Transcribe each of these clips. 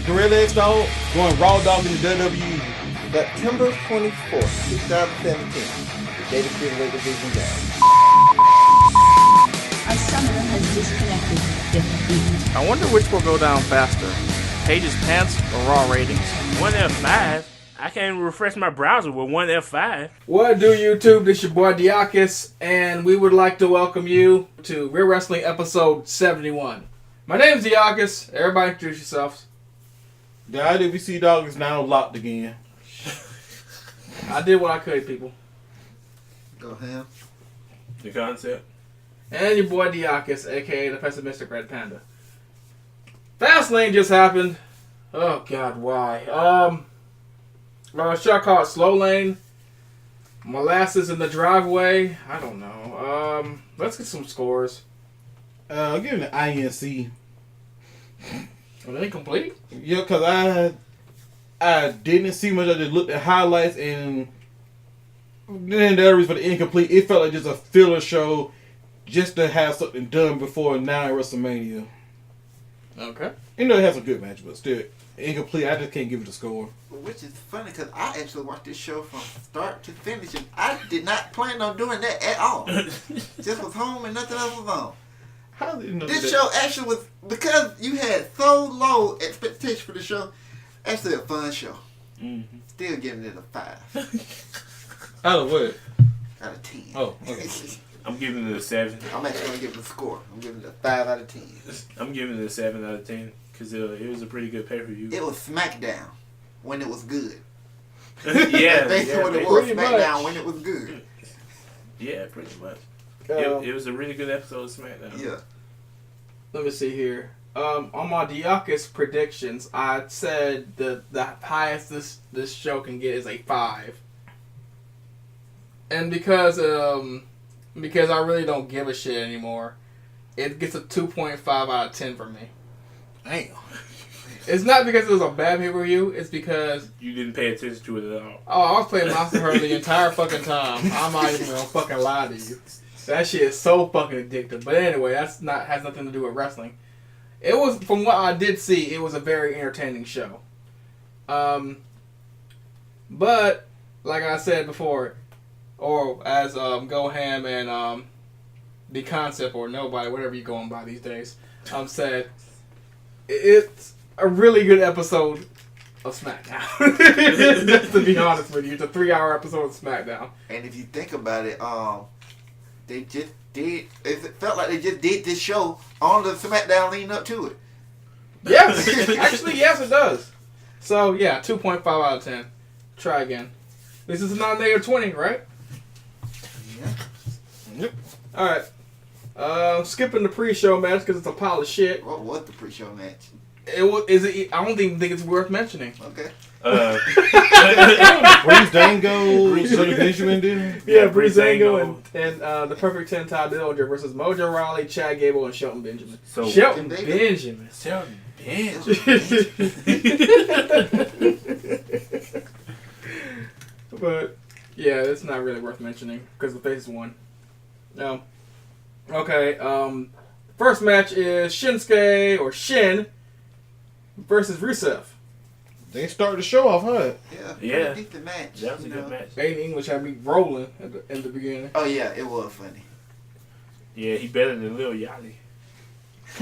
Gorilla X Dog going Raw Dog in the WWE. September 24th, 2017. The date of Cruiserweight Division down. Our summoner has disconnected. Defeat. I wonder which will go down faster, Paige's pants or Raw ratings. One F5. I can't even refresh my browser with one F5. What do YouTube? This your boy Diakis, and we would like to welcome you to Real Wrestling episode 71. My name's Diakis. Everybody introduce yourselves. The IWC Dog is now locked again. I did what I could, people. Go ahead. The concept. And your boy Diakis, aka the pessimistic Red Panda. Fastlane just happened. Oh God, why? A show called Slow Lane. Molasses in the driveway. I don't know. Let's get some scores. I'm giving it INC. Are they complete? Yeah, because I didn't see much. I just looked at highlights and then the other reason for the incomplete. It felt like just a filler show just to have something done before now in Wrestlemania. Okay. You know, it has some good matches, but still incomplete. I just can't give it a score. Which is funny because I actually watched this show from start to finish and I did not plan on doing that at all. Just was home and nothing else was on. How did you know This that? show actually was, because you had so low expectation for the show, actually a fun show. Mm-hmm. Still giving it a 5 Out of what? out of 10. Oh, okay. I'm giving it a 7. I'm actually going to give it a score. I'm giving it a 5 out of 10. I'm giving it a 7 out of 10 because it was a pretty good pay-per-view. It was Smackdown when it was good. Yeah. Basically what it pretty- was, pretty Smackdown much. when it was good. Yeah, pretty much. Um, It was a really good episode of SmackDown. Yeah. Let me see here. On my Diakis predictions, I said the highest this show can get is a 5. And because I really don't give a shit anymore, it gets a 2.5 out of 10 for me. Damn. It's not because it was a bad pay-per-view, it's because You didn't pay attention to it at all. I was playing Monster Hunter the entire fucking time. I'm not even gonna fucking lie to you. That shit is so fucking addictive. But anyway, has nothing to do with wrestling. It was, from what I did see, it was a very entertaining show. But like I said before, or as Go Ham and the concept or nobody, whatever you going by these days, said, it's a really good episode of SmackDown. Just to be honest with you, it's a 3-hour episode of SmackDown. And if you think about it, they just did, it felt like they just did this show on the SmackDown leading up to it. Yes, actually, yes, it does. So yeah, 2.5 out of 10. Try again. This is not -20, right? Yeah. Yep. All right. Skipping the pre-show match because it's a pile of shit. What was the pre-show match? It was. Is it? I don't even think it's worth mentioning. Okay. Breeze Dango, Sonny Benjamin did. Yeah, Breezango. Breezango and the Perfect 10 Todd Dillinger versus Mojo Rawley, Chad Gable, and Shelton Benjamin. So Shelton David. Benjamin. Shelton Benjamin. But yeah, it's not really worth mentioning because the face won. No. Okay. First match is Shinsuke or Shin versus Rusev. They started the show off, huh? Yeah. Yeah. Decent match. That was a you good know. match. They in English had me rolling in the beginning. Oh yeah, it was funny. Yeah, he better than Lil Yachty.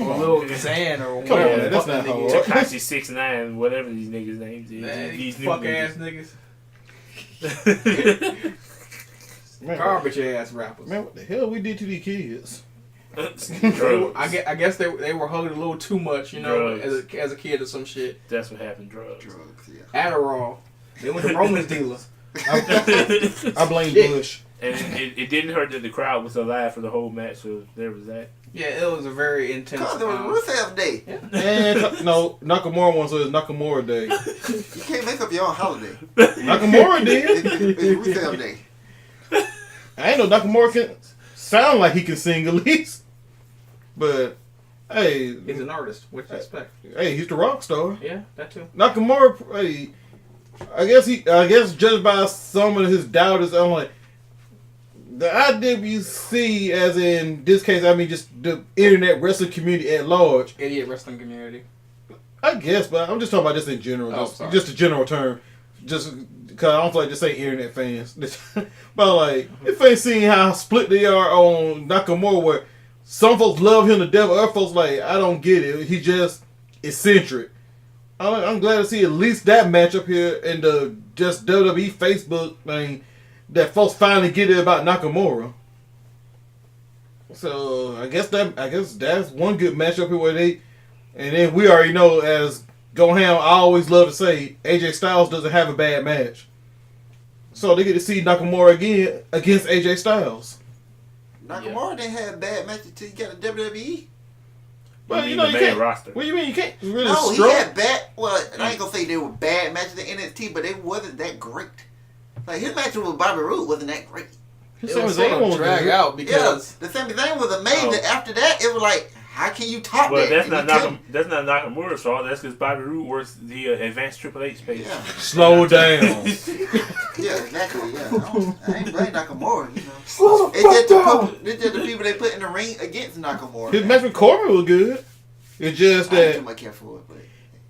Or a little Zan or Come whatever. on, the that's fuck not that how nigga it is. works. Takashi 6ix9ine, whatever these niggas' names is. Man, These new fuck ass niggas. niggas. Man, Garbage ass rappers. man, what the hell we did to these kids? Drugs. I guess they were hugging a little too much, you know, Drugs. as a kid or some shit. That's what happened. Drugs. Drugs, yeah. Adderall. They went to Roman's dealer. I blame Shit. Bush. And it didn't hurt that the crowd was alive for the whole match, so there was that. Yeah, it was a very intense. Cause it was Rusev Day. And no, Nakamura won, so it's Nakamura Day. You can't make up your own holiday. Nakamura did. It's Rusev Day. I ain't know Nakamura can sound like he can sing at least. But hey, He's an artist. What you expect? hey, he's the rock star. Yeah, that too. Nakamura, hey, I guess judged by some of his doubters, I'm like, the IWC, as in this case, I mean just the internet wrestling community at large. Idiot wrestling community. I guess, but I'm just talking about this in general. Just a general term. Just because I don't feel like just saying internet fans. But like, if they seen how split they are on Nakamura, where some folks love him to death, other folks like, I don't get it. He just eccentric. I'm glad to see at least that matchup here in the just WWE Facebook thing that folks finally get it about Nakamura. So I guess that's one good matchup here where they, and then we already know, as Goham I always love to say, AJ Styles doesn't have a bad match. So they get to see Nakamura again against AJ Styles. Nakamura didn't have a bad match until he got a WWE. But you the main can't. roster. What do you mean you can't really? No, stroke? he had bad. Well, I ain't gonna say they were bad matches in NXT, but they wasn't that great. Like his match with Bobby Roode wasn't that great. It was sort of drag out because the Sami Zayn was amazing. After that, it was like, how can you top But that? that's not Nakamura's fault. That's because Bobby Roode works the advanced Triple H space. Yeah. Slow down. Yeah, exactly. Yeah, I ain't blame Nakamura. You know, it's just the people they put in the ring against Nakamura. His match with Corbin was good. It's just I ain't that too much care for it, but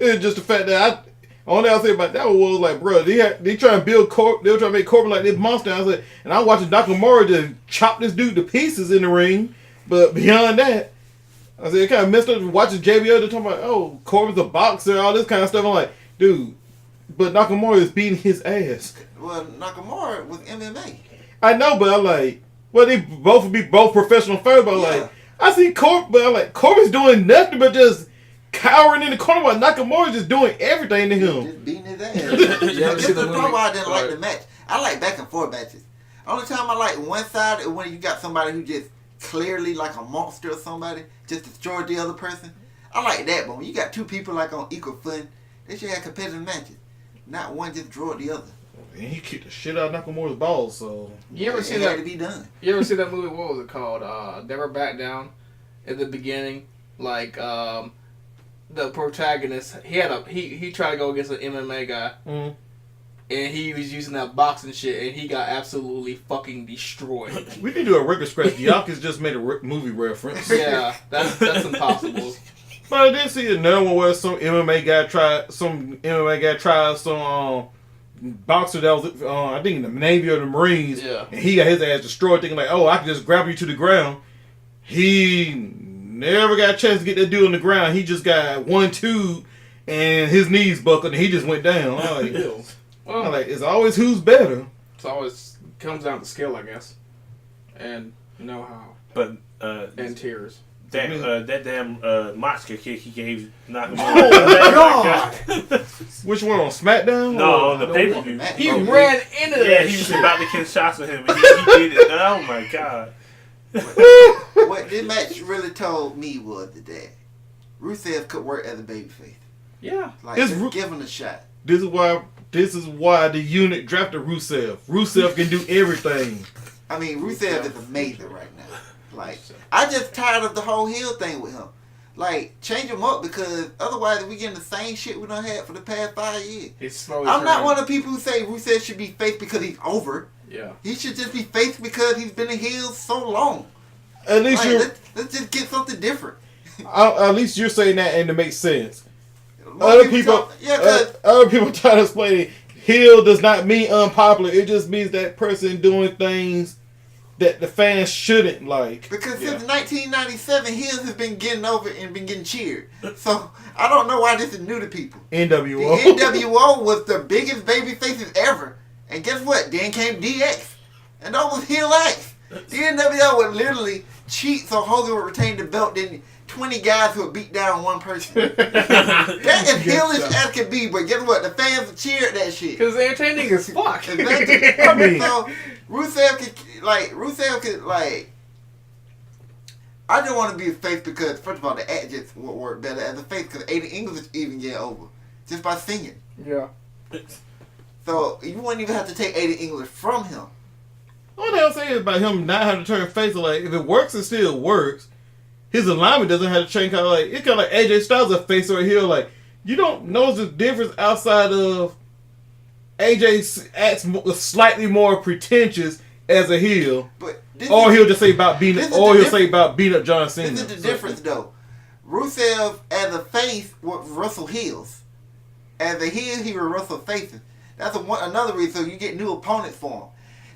it's just the fact that only I'll say about that was like, bro, they try to build they were trying to make Corbin like this monster. I said, and I'm watching Nakamura just chop this dude to pieces in the ring. But beyond that, I said it kind of messed up watching JBL. They're talking about, oh, Corbin's a boxer, all this kind of stuff. I'm like, dude, but Nakamura is beating his ass. well, Nakamura was MMA. I know, but I'm like, well, they both would be both professional fighters. But I'm like, I see Corbin, but I'm like, Corbin's doing nothing but just cowering in the corner while Nakamura's just doing everything to him. Just beating his ass. That's the problem why I didn't like the match. I like back and forth matches. Only time I like one side is when you got somebody who just clearly like a monster or somebody just destroyed the other person. I like that, but when you got two people like on equal footing, they should have competitive matches. Not one just destroyed the other. And he kicked the shit out of Nakamura's balls, so you ever see It that? had to be done. You ever see that movie? What was it called? Never Back Down. At the beginning, like the protagonist, he tried to go against an MMA guy, and he was using that boxing shit, and he got absolutely fucking destroyed. we need to do a record scratch. Yaku's just made a movie reference. Yeah, that's impossible. But I did see another one where some MMA guy tried some boxer that was I think in the Navy or the Marines, and he got his ass destroyed, thinking like, oh, I can just grab you to the ground. He never got a chance to get that dude on the ground. He just got 1-2 and his knees buckled and he just went down. I'm like, it's always who's better. It's always comes down to skill, I guess, and know-how. But and tears. That damn Moxka kick he gave Nakamura. Oh God! Which one, on Smackdown? No, on the pay-per-view. He ran into that. Yeah, he was about to Kinshasa him, and he did it. Oh my God! What this match really told me was that Rusev could work as a babyface. Yeah, Like, It's just give him a shot. This is why the unit drafted Rusev. Rusev can do everything. I mean, Rusev is amazing right now. Like, I just tired of the whole heel thing with him. Like, change him up, because otherwise we getting the same shit we done had for the past 5 years. he's slowly. I'm not turning. one of the people who say Rusev should be face because he's over. Yeah, He should just be face because he's been a heel so long. At least Like, let's just get something different. at least you're saying that, and it makes sense. More Other people try to explain heel does not mean unpopular. It just means that person doing things that the fans shouldn't like. Because since 1997, heels have been getting over and been getting cheered. So I don't know why this is new to people. NWO. The NWO was the biggest baby faces ever. And guess what? Then came DX. And that was heel acts. The NWO would literally cheat so Hogan would retain the belt, then 20 guys would beat down one person. That is heelish as can be, but guess what? The fans cheered that shit. because they're entertaining as fuck. Exactly. I mean, So Rusev could I don't want to be a face because, first of all, the act just would work better as a face because Aiden English even get over just by singing. Yeah. So you wouldn't even have to take Aiden English from him. What the hell saying about him not having to turn face? Like, if it works, it still works. His alignment doesn't have to change. Kind of like, it's kind of like AJ Styles a face or a heel. Like, you don't notice the difference outside of AJ acts slightly more pretentious as a heel, But or he'll just say about beating, or he'll say about beating up John Cena. This is the difference, though. Rusev as a face would wrestle heels. As a heel, he would wrestle faces. That's another reason. So you get new opponents for him.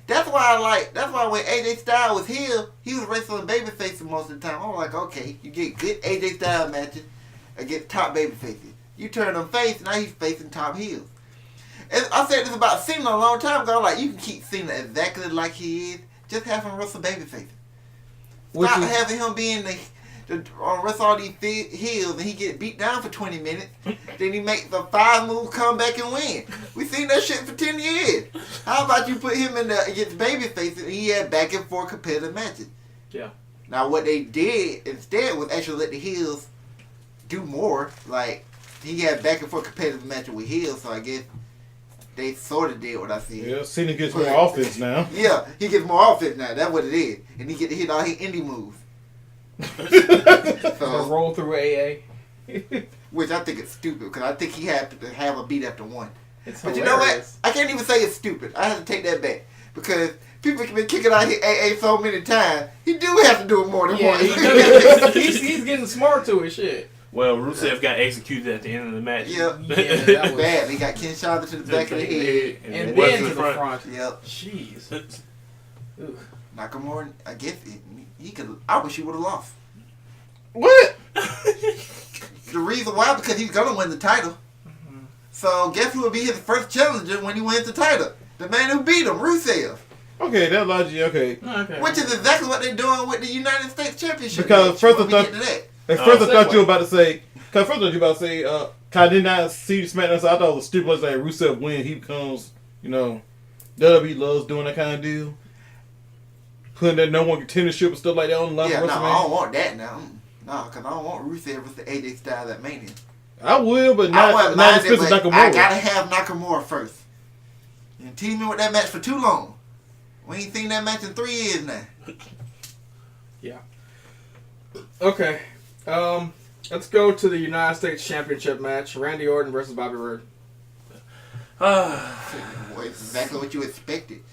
That's why when AJ Styles was heel, he was wrestling babyfaces most of the time. I'm like, okay, you get good AJ Styles matches against top babyfaces. You turn him face, now he's facing top heels. And I said this about Cena a long time ago. Like, you can keep Cena exactly like he is. Just have him wrestle babyfaces. Stop having him being the wrestle all these heels and he get beat down for 20 minutes. Then he makes the 5-move comeback and win. We seen that shit for 10 years. How about you put him against babyfaces and he had back and forth competitive matches? Yeah. Now what they did instead was actually let the heels do more. Like, he had back and forth competitive matches with heels, so I guess they sort of did what I said. Yeah, Cena gets more offense now. Yeah, he gets more offense now. That's what it is. And he get to hit all his indie moves. So roll through AA. Which I think is stupid, because I think he had to have a beat after one. It's but hilarious. you know what? I can't even say it's stupid. I have to take that back. Because people have been kicking out his AA so many times, he do have to do it more than once. He's getting smart to his shit. Well, Rusev got executed at the end of the match. Yep. Yeah, that was bad. He got Ken Shava to the back of the head. And then to the front. Yep. Jeez. Nakamura, I guess he could. I wish he would have lost. What? The reason why, because he's gonna win the title. So guess who will be his first challenger when he wins the title? The man who beat him, Rusev. Okay, that logic. Okay. Which is exactly what they're doing with the United States Championship. Because first I thought, at first I thought segue. you were about to say. Cause first I thought you were about to say. I did not see Smackdown, so I thought it was stupid. Like Rusev win, he becomes, WWE loves doing that kind of deal. Putting that no one contendership and stuff like that on the line. Yeah, for no, WrestleMania. I don't want that now. No, because I don't want Rusev versus AJ Styles at Mania. I will, but I not wouldn't not mind it, expensive but Nakamura. I gotta have Nakamura first. You team me with that match for too long. We ain't seen that match in 3 years now. Yeah. Okay. Let's go to the United States Championship match. Randy Orton versus Bobby Roode. Boy, it's exactly what you expected.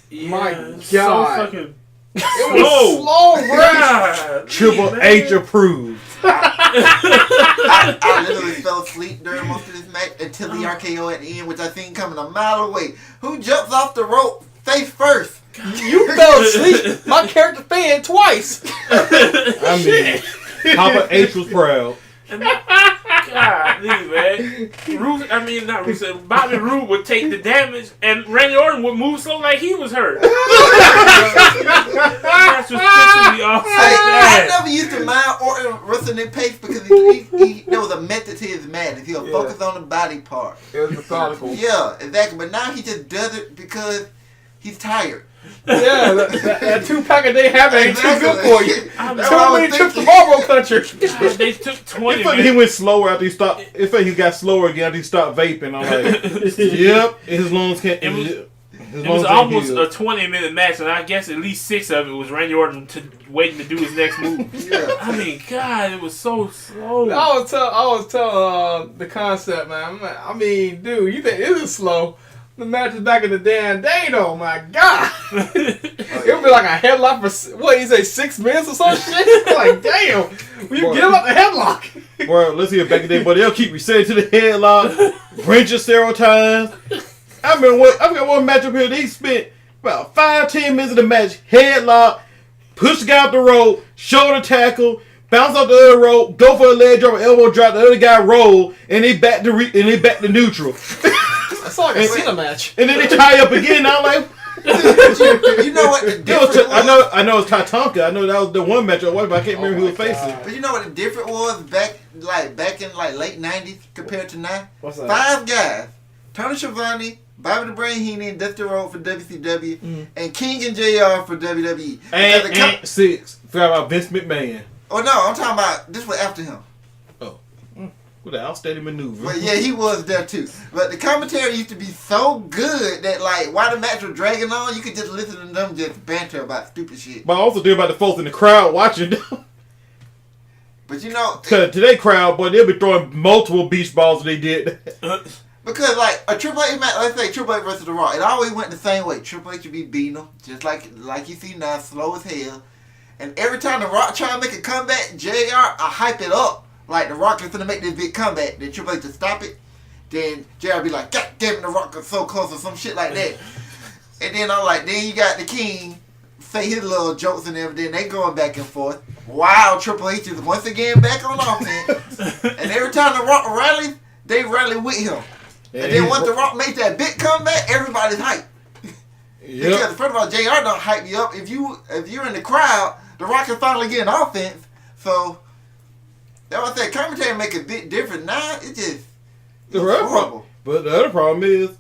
Yeah, My it's God. So fucking It was slow, bro. God, Triple H approved. I literally fell asleep during most of this match until the RKO at the end, which I seen coming a mile away. Who jumps off the rope face first? You fell asleep. My character fanned twice. I mean, Papa H was proud. God, man. Not Rusev. Bobby Roode would take the damage, and Randy Orton would move so like he was hurt. That's what's pissing me off so I bad. never used to mind Orton wrestling in pace because there was a method to his madness. He'll focus on the body part. It was methodical. Yeah, exactly. But now he just does it because he's tired. Yeah, that 2-pack a day habit ain't too good for you. That's Too what I many was trips to thinking. Marlboro country. God, they took 20 It felt like he minutes. went slower after he stopped. It felt like he got slower again after he stopped vaping. I'm like, yep, his lungs can't. It was almost a 20-minute match, and I guess at least 6 of it was Randy Orton waiting to do his next move. Yeah. I mean, God, it was so slow. I was telling the concept, man. I mean, dude, you think this is slow? The match is back in the damn day, though. My God, it would be like a headlock for what you say 6 minutes or some shit. Like, damn, will you get him out the headlock? Bro, let's hear back in the day, but they'll keep resetting to the headlock, wrench it several times. I got one match up here. They spent about 5-10 minutes of the match. Headlock, push the guy up the rope, shoulder tackle, bounce off the other rope, go for a leg drop, elbow drop. The other guy roll, and they back to neutral. That's like a Cena match. And then they tie up again. And I'm like, You know what the difference was? I know it's Tatanka. I know that was the one match I watched, but I can't remember who was facing. But you know what the difference was back in late 90s compared to now? What's that? 5 guys. Tony Schiavone, Bobby the Brain Heenan, and Dusty Rhodes for WCW, and King and JR for WWE. And 6. Forgot about Vince McMahon. Oh no, I'm talking about this was after him. With an outstanding maneuver. But yeah, he was there too. But the commentary used to be so good that like while the match was dragging on, you could just listen to them just banter about stupid shit. But I also think about the folks in the crowd watching them. But you know, Cause today crowd, boy, they'll be throwing multiple beach balls if they did. because like a Triple H match, let's say Triple H versus The Raw, it always went the same way. Triple H would be beating them, just like you see now, slow as hell. And every time The Rock try to make a comeback, JR, I hype it up. Like, The Rock is going to make this big comeback. Then Triple H to stop it. Then JR be like, God damn it, The Rock is so close or some shit like that. And then I'm like, then you got the King say his little jokes and everything. They going back and forth. Wow, Triple H is once again back on offense. And every time The Rock rallies, they rally with him. And then once The Rock makes that big comeback, everybody's hyped. Yep. Because first of all, JR don't hype you up. If you're in the crowd, The Rock is finally getting offense. So that's what I said. Commentary make a bit different. Now it's horrible. But the other problem is,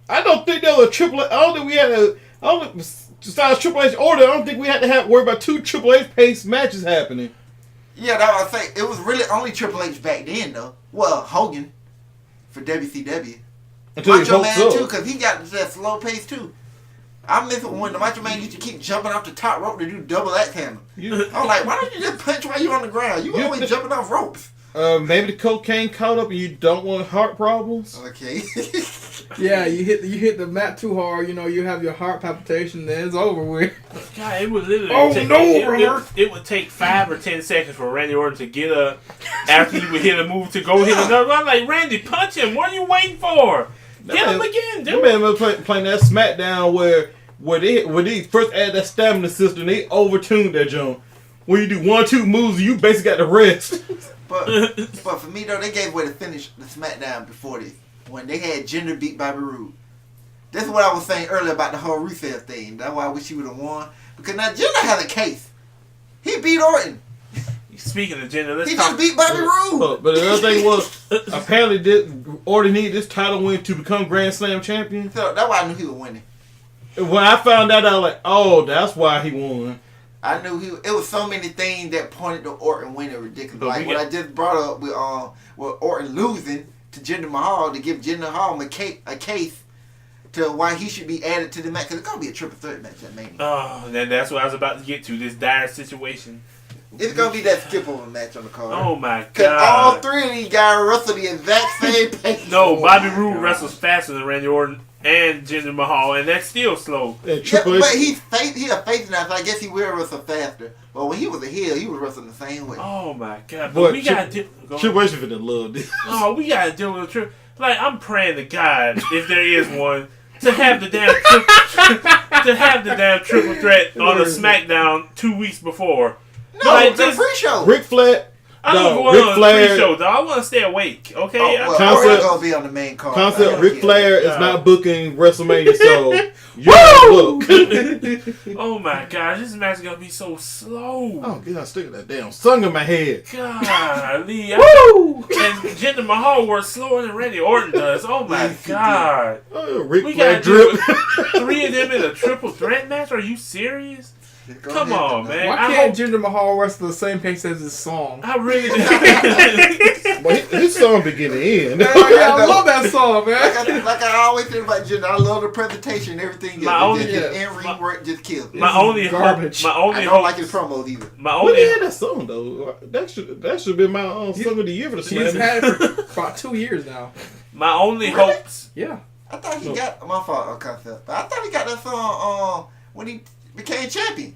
I don't think there was a Triple H. I don't think we had a. I don't think besides Triple H order. I don't think we had to worry about 2 Triple H paced matches happening. Yeah, that's what I say. It was really only Triple H back then, though. Well, Hogan for WCW. Until Macho Man so. too, because he got that slow pace too. I miss when the Macho Man used to keep jumping off the top rope to do double axe handle. I'm like, why don't you just punch while you on the ground? You always jumping off ropes. Maybe the cocaine caught up and you don't want heart problems. Okay. Yeah, you hit the mat too hard, you have your heart palpitation, then it's over with. God, it would literally. It would take 5 or 10 seconds for Randy Orton to get up after he would hit a move to go hit another. I'm like, Randy, punch him. What are you waiting for? Get him again. You remember playing that Smackdown where they first added that stamina system, they overtuned that jump. When you do 1 or 2 moves, you basically got the rest. But for me though, they gave away the finish the SmackDown before this when they had Jinder beat Bobby Roode. This is what I was saying earlier about the whole Rusev thing. That's why I wish he would have won, because now Jinder has a case. He beat Orton. Speaking of Jinder, let's He talk. just beat Bobby Roode. But the other thing was, apparently Orton needed this title win to become Grand Slam champion. So that's why I knew he was winning. When I found out, I was like, oh, that's why he won. I knew it was so many things that pointed to Orton winning ridiculous. But Like what I just brought up with Orton losing to Jinder Mahal to give Jinder Mahal a case to why he should be added to the match. Because it's going to be a triple threat match at Mania. Oh, that's what I was about to get to. This dire situation. It's going to be that skip over match on the card. Oh my Because God. all 3 of these guys wrestle the exact same pace. No, Bobby Roode wrestles faster than Randy Orton and Jinder Mahal, and that's still slow. And Yeah, Triple H, but he's a face now, so I guess he will wrestle faster. But when he was a heel, he was wrestling the same way. Oh my God. But Boy, we got to Triple H finna love this. Oh, we got to deal with a trip. Like, I'm praying to God, if there is one, to have the damn triple threat on a SmackDown 2 weeks before. No, like, it's a pre-show. Ric Flair. I don't want on a pre-show, though. I want to stay awake, okay? Well, Concept- Orton's going to be on the main card. Concept, Ric Flair is God. not booking WrestleMania, so you gotta book. Oh my God, this match is going to be so slow. Oh, get out, stick that damn song in my head. Golly. Woo! And Jinder Mahal works slower than Randy Orton does. Oh my God. Oh, Ric We Flair got to do drip. 3 of them in a triple threat match? Are you serious? Come on, man. Why can't Jinder Mahal wrestle the same pace as his song? I really do. Well, his song begin to end. Yeah, I love that song, man. Like I always think about Jinder, I love the presentation and everything. In-ring work just kills. My only garbage. Hope, my only I don't hope, like his promos either. my When only they had that song though, that should be my song of the year for the He's Slam. had it for about 2 years now. my only Really? hopes. Yeah. I thought he got my fault on Concept, but I thought he got that song when he became champion.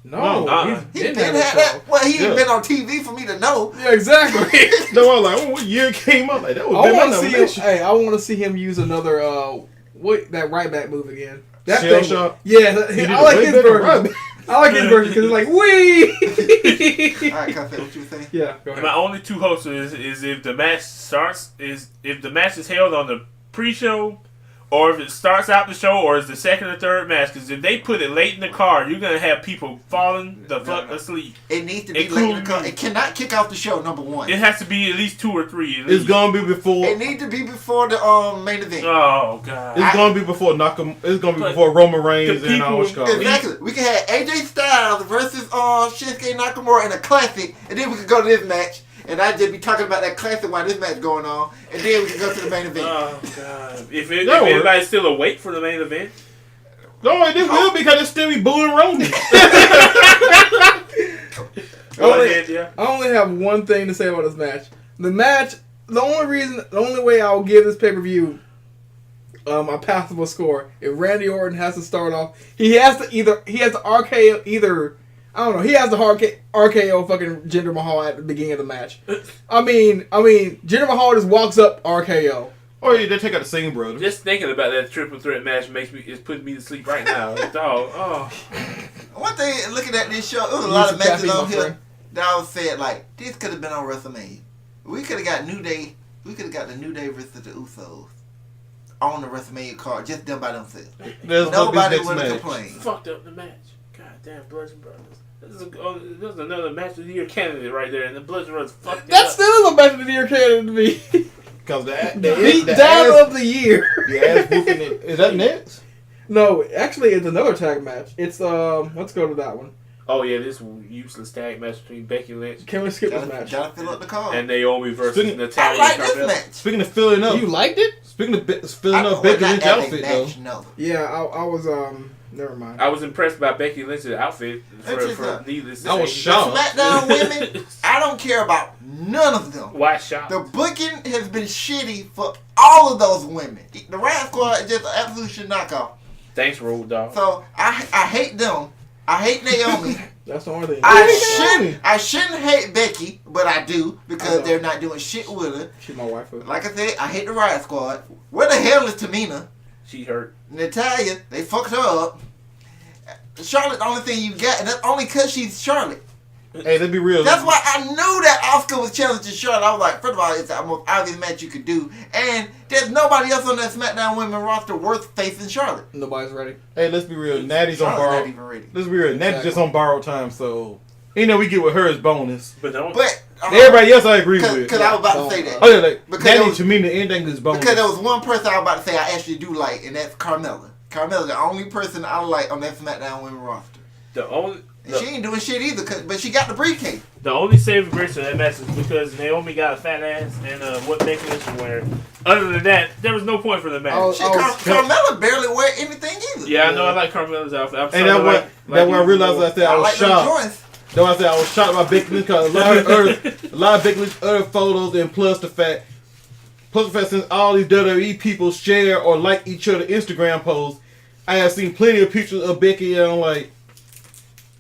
No, He he's been had that. Well, he ain't been on TV for me to know. Yeah, exactly. No, I was like, what year it came out? Like that I was want to see him. nomination. Hey, I want to see him use another that right back move again. That Shell thing. shock. Yeah, He did I like way his better version. right. I like his version because it's like wee. All right, Concept, what you were saying? Yeah, go ahead. My only 2 hopes is if the match starts if the match is held on the pre-show, or if it starts out the show, or is the second or third match. Because if they put it late in the card, you're gonna have people falling the fuck asleep. It needs to be late in the card. It cannot kick off the show. Number 1. It has to be at least 2 or 3. At It's least. gonna be before. It needs to be before the main event. Oh God. It's gonna be before It's gonna be before Roman Reigns the and people- Oscar. Exactly. We can have AJ Styles versus Shinsuke Nakamura in a classic, and then we can go to this match, and I'd just be talking about that classic while this match going on, and then we can go to the main event. Oh God. If That works. anybody's still awake for the main event. No, it will because it still be booing Roman. Go ahead, yeah. I only have one thing to say about this match. The only way I'll give this pay-per-view a passable score, if Randy Orton has to start off, he has to RKO either I don't know. He has the hard RKO fucking Jinder Mahal at the beginning of the match. I mean, Jinder Mahal just walks up RKO. Or they take out the same brother. Just thinking about that triple threat match is putting me to sleep right now. Dog. Oh. One thing, looking at this show, there was a lot of matches on here that I was saying, like, this could have been on WrestleMania. We could have got New Day. We could have got the New Day versus the Usos on the WrestleMania card, just done by themselves. Nobody would have complained. Fucked up the match. Goddamn Bludgeon Brothers. This is another match of the year candidate right there, and the Bludgeon Brothers fucked it That up. still is a match of the year candidate to me. Because the beat down of the year. The ass whooping is that next? No, actually, it's another tag match. It's let's go to that one. Oh yeah, this useless tag match between Becky Lynch. Can we skip this match? Gotta fill up the card. And Naomi versus Natalia. I like this match. Speaking of filling up, You liked it? speaking of filling up Becky Lynch outfit though. No. Yeah, I was never mind. I was impressed by Becky Lynch's outfit for needless to I was say. shocked. SmackDown women, I don't care about none of them. Why shocked? The booking has been shitty for all of those women. The Riot Squad is just an absolute shit knockoff. Thanks, Road Dogg. So I hate them. I hate Naomi. That's the only thing. I shouldn't hate Becky, but I do because they're not doing shit with her. She's my wife. Like I said, I hate the Riot Squad. Where the hell is Tamina? She hurt. Natalia, they fucked her up. Charlotte, the only thing you got, and that's only because she's Charlotte. Hey, let's be real. That's why I knew that Asuka was challenging Charlotte. I was like, first of all, it's the most obvious match you could do. And there's nobody else on that SmackDown women roster worth facing Charlotte. Nobody's ready. Hey, let's be real. Natty's on Charlotte's borrowed. not even ready. Let's be real. Natty's just on borrowed time, so we get with her as bonus. But don't. But Everybody else I agree with. Because I was about to say that. Oh yeah, like Because Natty there was- to me, anything is bonus. Because there was one person I was about to say I actually do like, and that's Carmella. Carmella's the only person I like on that SmackDown women roster. And she ain't doing shit either, but she got the briefcase. The only saving grace of that match is because Naomi got a fat ass and what Becky Lynch was wearing. Other than that, there was no point for the match. Carmella barely wear anything either. Yeah, I know. I like Carmella's outfit. And that's why I realized I said I was shocked. That's why I said I was shocked by Becky Lynch because a lot of Becky Lynch other photos, and plus the fact since all these WWE people share or like each other Instagram posts, I have seen plenty of pictures of Becky, and I'm like,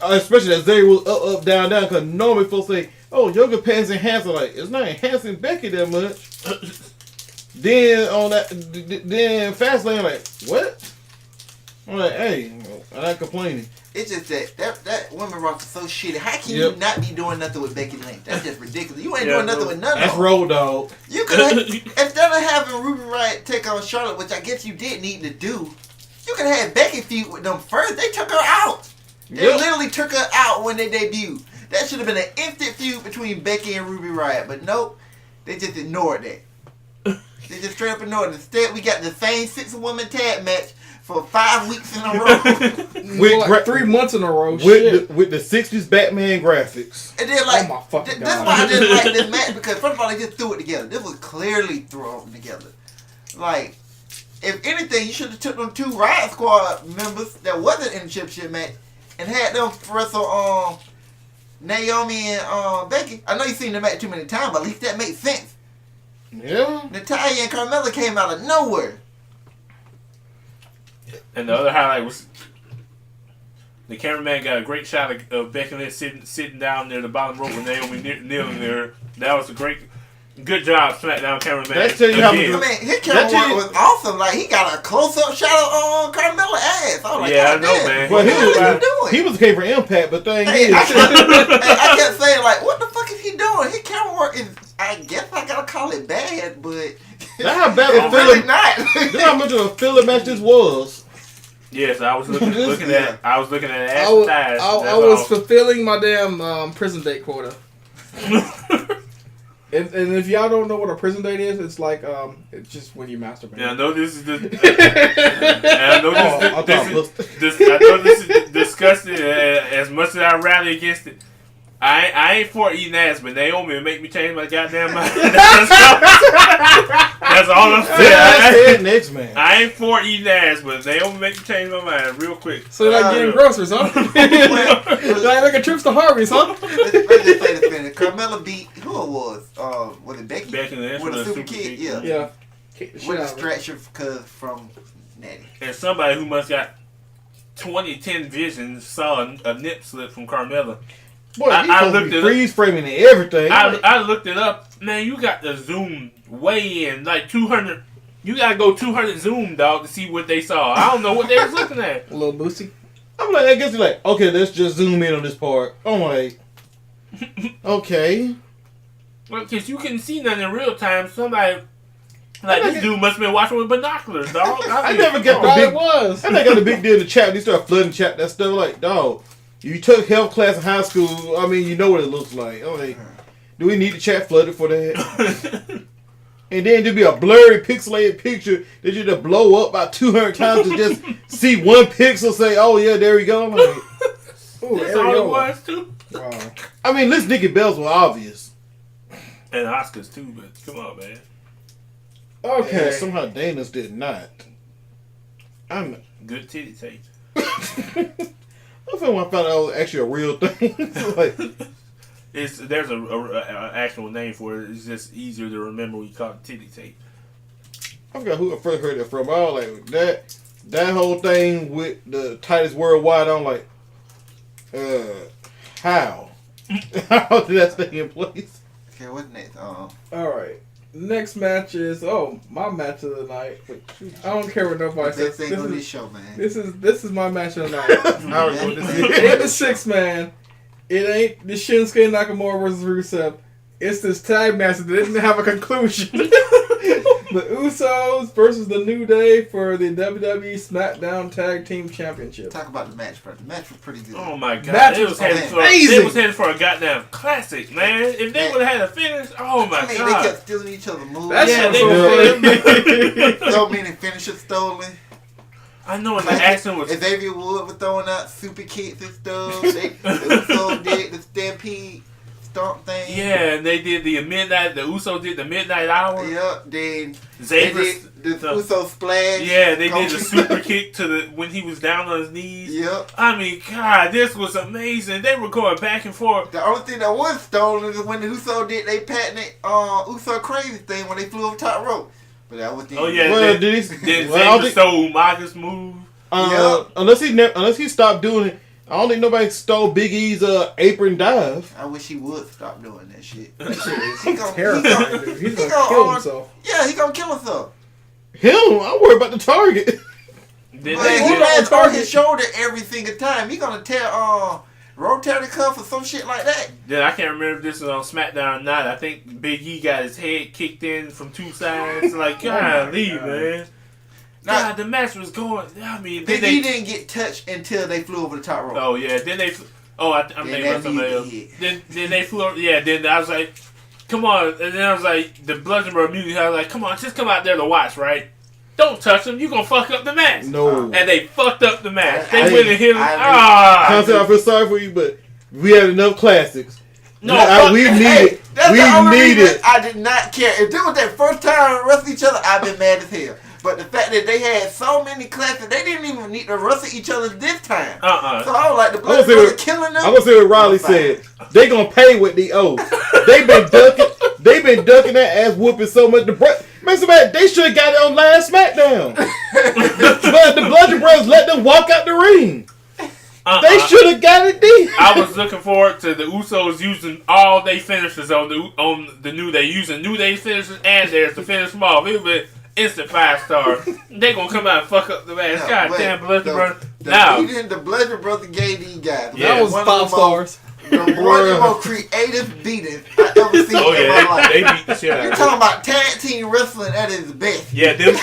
especially that Zay was up, down, down, because normally folks say, oh, yoga pants enhance, like, it's not enhancing Becky that much. Then Fastlane, like, what? I'm like, hey, I'm not complaining. It's just that women roster so shitty. How can you not be doing nothing with Becky Lynch? That's just ridiculous. You ain't doing nothing with none of them. That's Road Dogg. You could have, instead of having Ruby Riott take on Charlotte, which I guess you did need to do, you could have had Becky feud with them first. They took her out. They literally took her out when they debuted. That should have been an instant feud between Becky and Ruby Riott. But nope, they just ignored that. They just straight up ignored it. Instead, we got the same 6-woman tag match for 5 weeks in a row. With 3 months in a row. With the 60s Batman graphics. And then, like, oh my fucking God. That's why I didn't like this match, because first of all, they just threw it together. This was clearly thrown together. Like, if anything, you should have took them 2 Riot Squad members that wasn't in the championship match and had them wrestle Naomi and Becky. I know you've seen the match too many times, but at least that makes sense. Yeah. Natalia and Carmella came out of nowhere. And the other highlight was the cameraman got a great shot of Becky Lynch sitting down near the bottom rope with Naomi kneeling there. That was a good job, SmackDown cameraman. That's tell you how much. I mean, his camera work was awesome. Like, he got a close-up shot of Carmella's ass. I was like, yeah, I know, man. Well, he he was came for Impact, but thing is, I kept saying, like, what the fuck is he doing? His camera work is, I guess I gotta call it bad, but that's how bad it's really not. That's how much of a filler match this was. Yes, I was looking at I was looking at ass I thighs. I was fulfilling my damn prison date quota. And if y'all don't know what a prison date is, it's like it's just when you masturbate. Yeah, I know this is I know this is disgusting. As much as I rally against it, I ain't for eating ass, but Naomi will make me change my goddamn mind. That's all I'm saying. I said next, man. I ain't for eating ass, but Naomi make me change my mind real quick. So you like getting groceries, huh? Like making trips to Harvey's, huh? Let's just say this minute. Carmella beat who it was? Was it Becky? Becky Lynch with a super kick, yeah. Yeah. With a stretcher from Natty. And somebody who must got 2010 vision saw a nip slip from Carmella. Boy, I looked it up. Freeze framing and everything. I looked it up. Man, you got to zoom way in, like 200. You got to go 200 zoom, dog, to see what they saw. I don't know what they was looking at. A little boosty. I'm like, I guess you're like, okay, let's just zoom in on this part. I'm like, okay. Well, because you couldn't see nothing in real time. Somebody, like, this dude must have been watching with binoculars, dog. I never got the big. I got the big deal in the chat. They start flooding chat. That stuff like, dog. You took health class in high school. I mean, you know what it looks like. I'm like, do we need the chat flooded for that? And then there'd be a blurry, pixelated picture that you just blow up about 200 times to just see one pixel. Say, oh yeah, there we go. I'm like, ooh, that's all it was too. Wow. I mean, at least Nikki Bells were obvious. And Oscars too, but come on, man. Okay. Okay. Somehow Dana's did not. I'm. Good titty tape. I feel when I found out it was actually a real thing. Like, There's a actual name for it. It's just easier to remember when you call it titty tape. I forgot who I first heard it from. I was like, that whole thing with the tightest worldwide. I'm like, how? How did that stay in place? Okay, what's next? All right. Next match is my match of the night. I don't care what nobody says. Best thing on this show, man. This is my match of the night. I was going to see It ain't the 6-man. It ain't the Shinsuke Nakamura versus Rusev. It's this tag match that didn't have a conclusion. The Usos versus the New Day for the WWE SmackDown Tag Team Championship. Talk about the match, bro. The match was pretty good. Oh my god, Match it was was headed for a goddamn classic, man. If they would have had a finish, oh my I mean, god. they kept stealing each other's moves. That's So many finishes stolen. I know, and the accent was. Xavier Wood was throwing out super kicks and stuff. The Usos did the Stampede stomp thing. Yeah, and they did the midnight. The Usos did the midnight hour. Yep. Then Xavier they did the Uso splash. Yeah, they did the super kick to the when he was down on his knees. Yep. I mean, God, this was amazing. They were going back and forth. The only thing that was stolen is when the Uso did they patented Uso crazy thing when they flew over top rope. But that was the Oh yeah, Well, then Xavier stole Umaga's move. Unless he stopped doing it, I don't think nobody stole Big E's apron dive. I wish he would stop doing that shit. He's terrifying, dude. He's gonna kill himself. Yeah, he gonna kill himself. Him, I'm worried about the target. Then But they he did- lands on his shoulder every single time. He gonna tear rotator cuff or some shit like that. Then I can't remember if this was on SmackDown or not. I think Big E got his head kicked in from two sides. Like, golly, man. Nah, the match was going. I mean, Big E didn't get touched until they flew over the top rope. Oh yeah, then they. I'm thinking about somebody else. Then they flew. Yeah, then I was like, come on. And then I was like, the Bludgeon Bro music. I was like, come on, just come out there to watch, right? Don't touch him. You gonna fuck up the match. No. And they fucked up the match. They I- went and hit him. I feel sorry for you, but we had enough classics. No, we need it. That's We the only need reason it. I did not care. If this was their first time wrestling each other, I've been mad as hell. But the fact that they had so many classics, they didn't even need to wrestle each other this time. So I was like, the Blood Brothers killing them. I'm gonna say what Riley said. They gonna pay what they owe. They been ducking that ass whooping so much. They should have got it on last SmackDown. But the Bludgeon Brothers let them walk out the ring. They should have got it then. I was looking forward to the Usos using all they finishes on the New Day, using New Day finishes and theirs to finish them off. It was instant 5-star. They gonna come out and fuck up the match. No, God wait, damn, Bludgeon Brothers. The Now, beating the Bludgeon Brothers gave these guys. Yeah. That was One of 5 the stars. One of the most creative beatings I've ever seen oh in my yeah, life. they beat the shit out You're of talking it. about tag team wrestling at its best. Yeah, them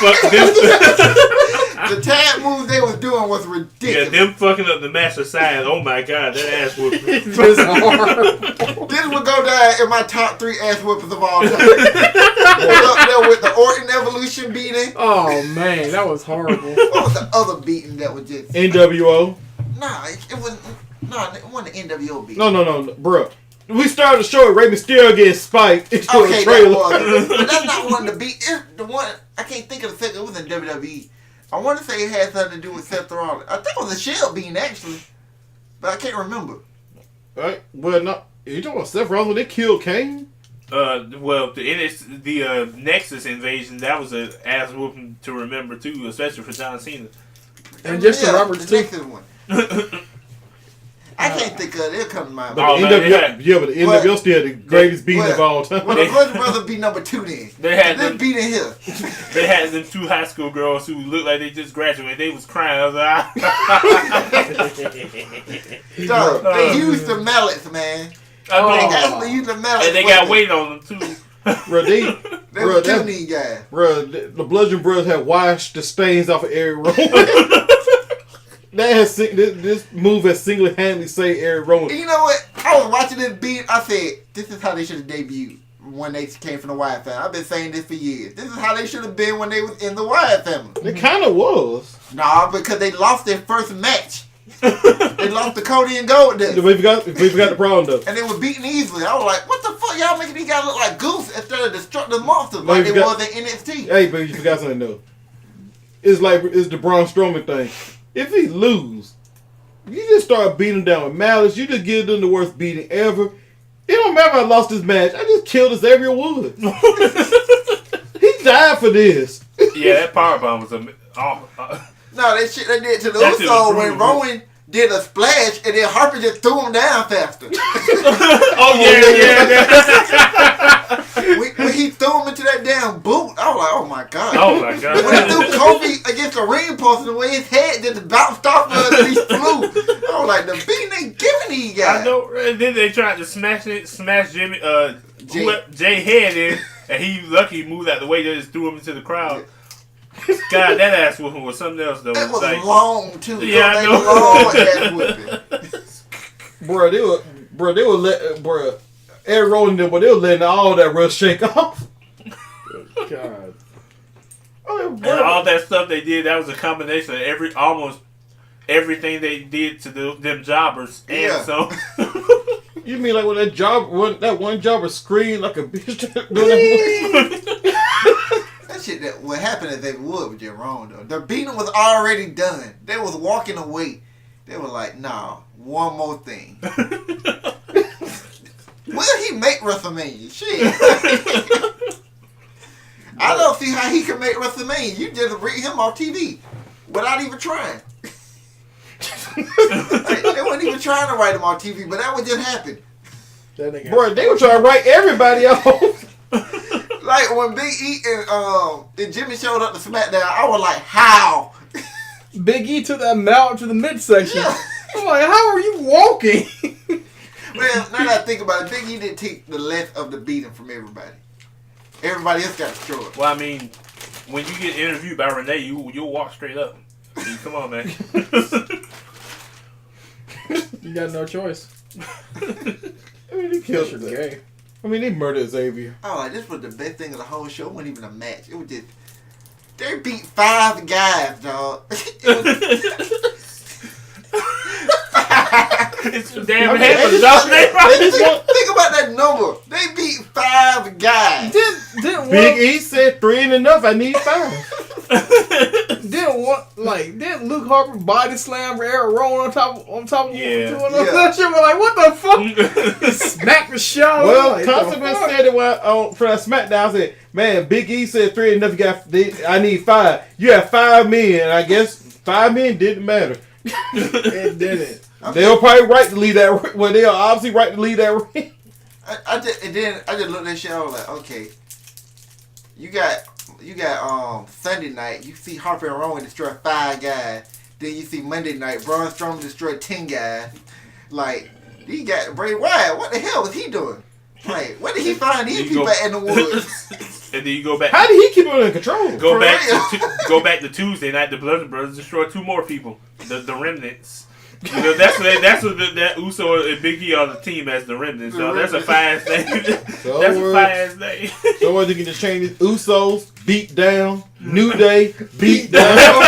The tag moves they was doing was yeah, ridiculous. them fucking up the match aside. Oh my god, that ass whooping. It's hard. This would go down in my top 3 ass whoopers of all time. Up there with the Orton Evolution beating. Oh man, that was horrible. What was the other beating that was just... NWO. Nah, it wasn't... Nah, it wasn't the NWO beating. No, bro. We started the show with Rey Mysterio getting spiked into Okay, a trailer. that was. But that's not one of the beat. It's the one I can't think of the second. It was in WWE. I want to say it had something to do with Seth Rollins. I think it was a Shield beating actually, but I can't remember. Right? Well, not. You talking about Seth Rollins? They killed Kane. Well, the Nexus invasion, that was an ass whooping to remember too, especially for John Cena. And just the Roberts the too. next one. I can't think of it. It'll come to mind. But the NWO, but the NWO still the greatest beating of all time. Well, the Bludgeon Brothers be number 2 then. They had This them, beating here. they had them 2 high school girls who looked like they just graduated. They was crying. I was like, So, they used the mallets, man. They actually used the mallets. and they got weight on them too. Bro, They were 2 knee guys. Bro, the Bludgeon Brothers had washed the stains off of Eric Rowan. This move has single-handedly saved Eric Rowan. And you know what? I was watching this beat. I said, this is how they should have debuted when they came from the Wyatt family. I've been saying this for years. This is how they should have been when they was in the Wyatt family. It kind of was. Nah, because they lost their first match. They lost to Cody and Goldust. We forgot the problem, though. And they were beaten easily. I was like, what the fuck? Y'all making these guys look like goofs instead of destructive monsters No, like you they got- was in NXT. Hey, but you forgot something, though. It's the Braun Strowman thing. If he lose, you just start beating him down with malice. You just give them the worst beating ever. It don't matter if I lost this match. I just killed Xavier Woods. He died for this. Yeah, that powerbomb was a. No, that shit they did to the That shit was Usos when brutal. Rowan did a splash and then Harper just threw him down faster. Oh yeah. when he threw him into that damn boot, I was like, oh my god. Oh my god. When he threw Kobe against the ring post, the way his head just bounced off of it and he flew. I was like, the beating they giving these guys. I know. And then they tried to smash Jimmy, Jay. Jay head in, and he lucky moved out the way. They just threw him into the crowd. God, that ass whooping was something else though. That was like, long too. Yeah, I That know. long ass whipping. Bro, they were Eric Rowan and them, but they were letting all that rust shake off. God. Oh, and bro. all that stuff they did, that was a combination of almost everything they did to them jobbers. And Yeah. so You mean like when that one jobber screamed like a bitch? That shit, what happened at David Wood was just wrong though. The beating was already done. They was walking away. They were like, nah, one more thing. Will he make WrestleMania? Shit. I don't see how he can make WrestleMania. You just read him off TV without even trying. They weren't even trying to write him on TV, but that would just happen. Bro, they were trying to write everybody off. Like when Big E and Jimmy showed up to SmackDown, I was like, how? Big E took that mount to the midsection. Yeah. I'm like, how are you walking? Well, now that I think about it, Big E didn't take the length of the beating from everybody. Everybody else got destroyed. well, I mean, when you get interviewed by Renee, you'll walk straight up. I mean, come on, man. You got no choice. I mean, they killed You're him. gay. I mean, they murdered Xavier. Oh, like, this was the best thing of the whole show. It wasn't even a match. It was just, they beat 5 guys, dog. It's damn I mean, heavy, dog. Think about that number. They beat 5 guys. Didn't Big E said 3 ain't enough. I need 5. Didn't Luke Harper body slam Eric Rowan on top of Yeah. doing that shit? We're like, what the fuck? Smack the shot. Well, like, Constable said it for that SmackDown. I said, man, Big E said 3 ain't enough. I need 5. You have 5 men. And I guess 5 men didn't matter. It didn't. They'll probably right to leave that. Well, they'll obviously right to leave that ring. I just looked at that shit. I was like, okay, you got Sunday night. You see Harper and Rowan destroy 5 guys. Then you see Monday night Braun Strowman destroy 10 guys. Like, he got Bray Wyatt. What the hell was he doing? Like, where did he find these people in the woods? And then you go back. How did he keep it under control? Go For go back to Tuesday night. The Bludgeon Brothers destroy 2 more people. The remnants. You know, that's what that Uso and Big E are the team as the remnants. So that's a fine thing. That's a fine thing. So what, you can just change it? Usos, beat down. New Day, beat down.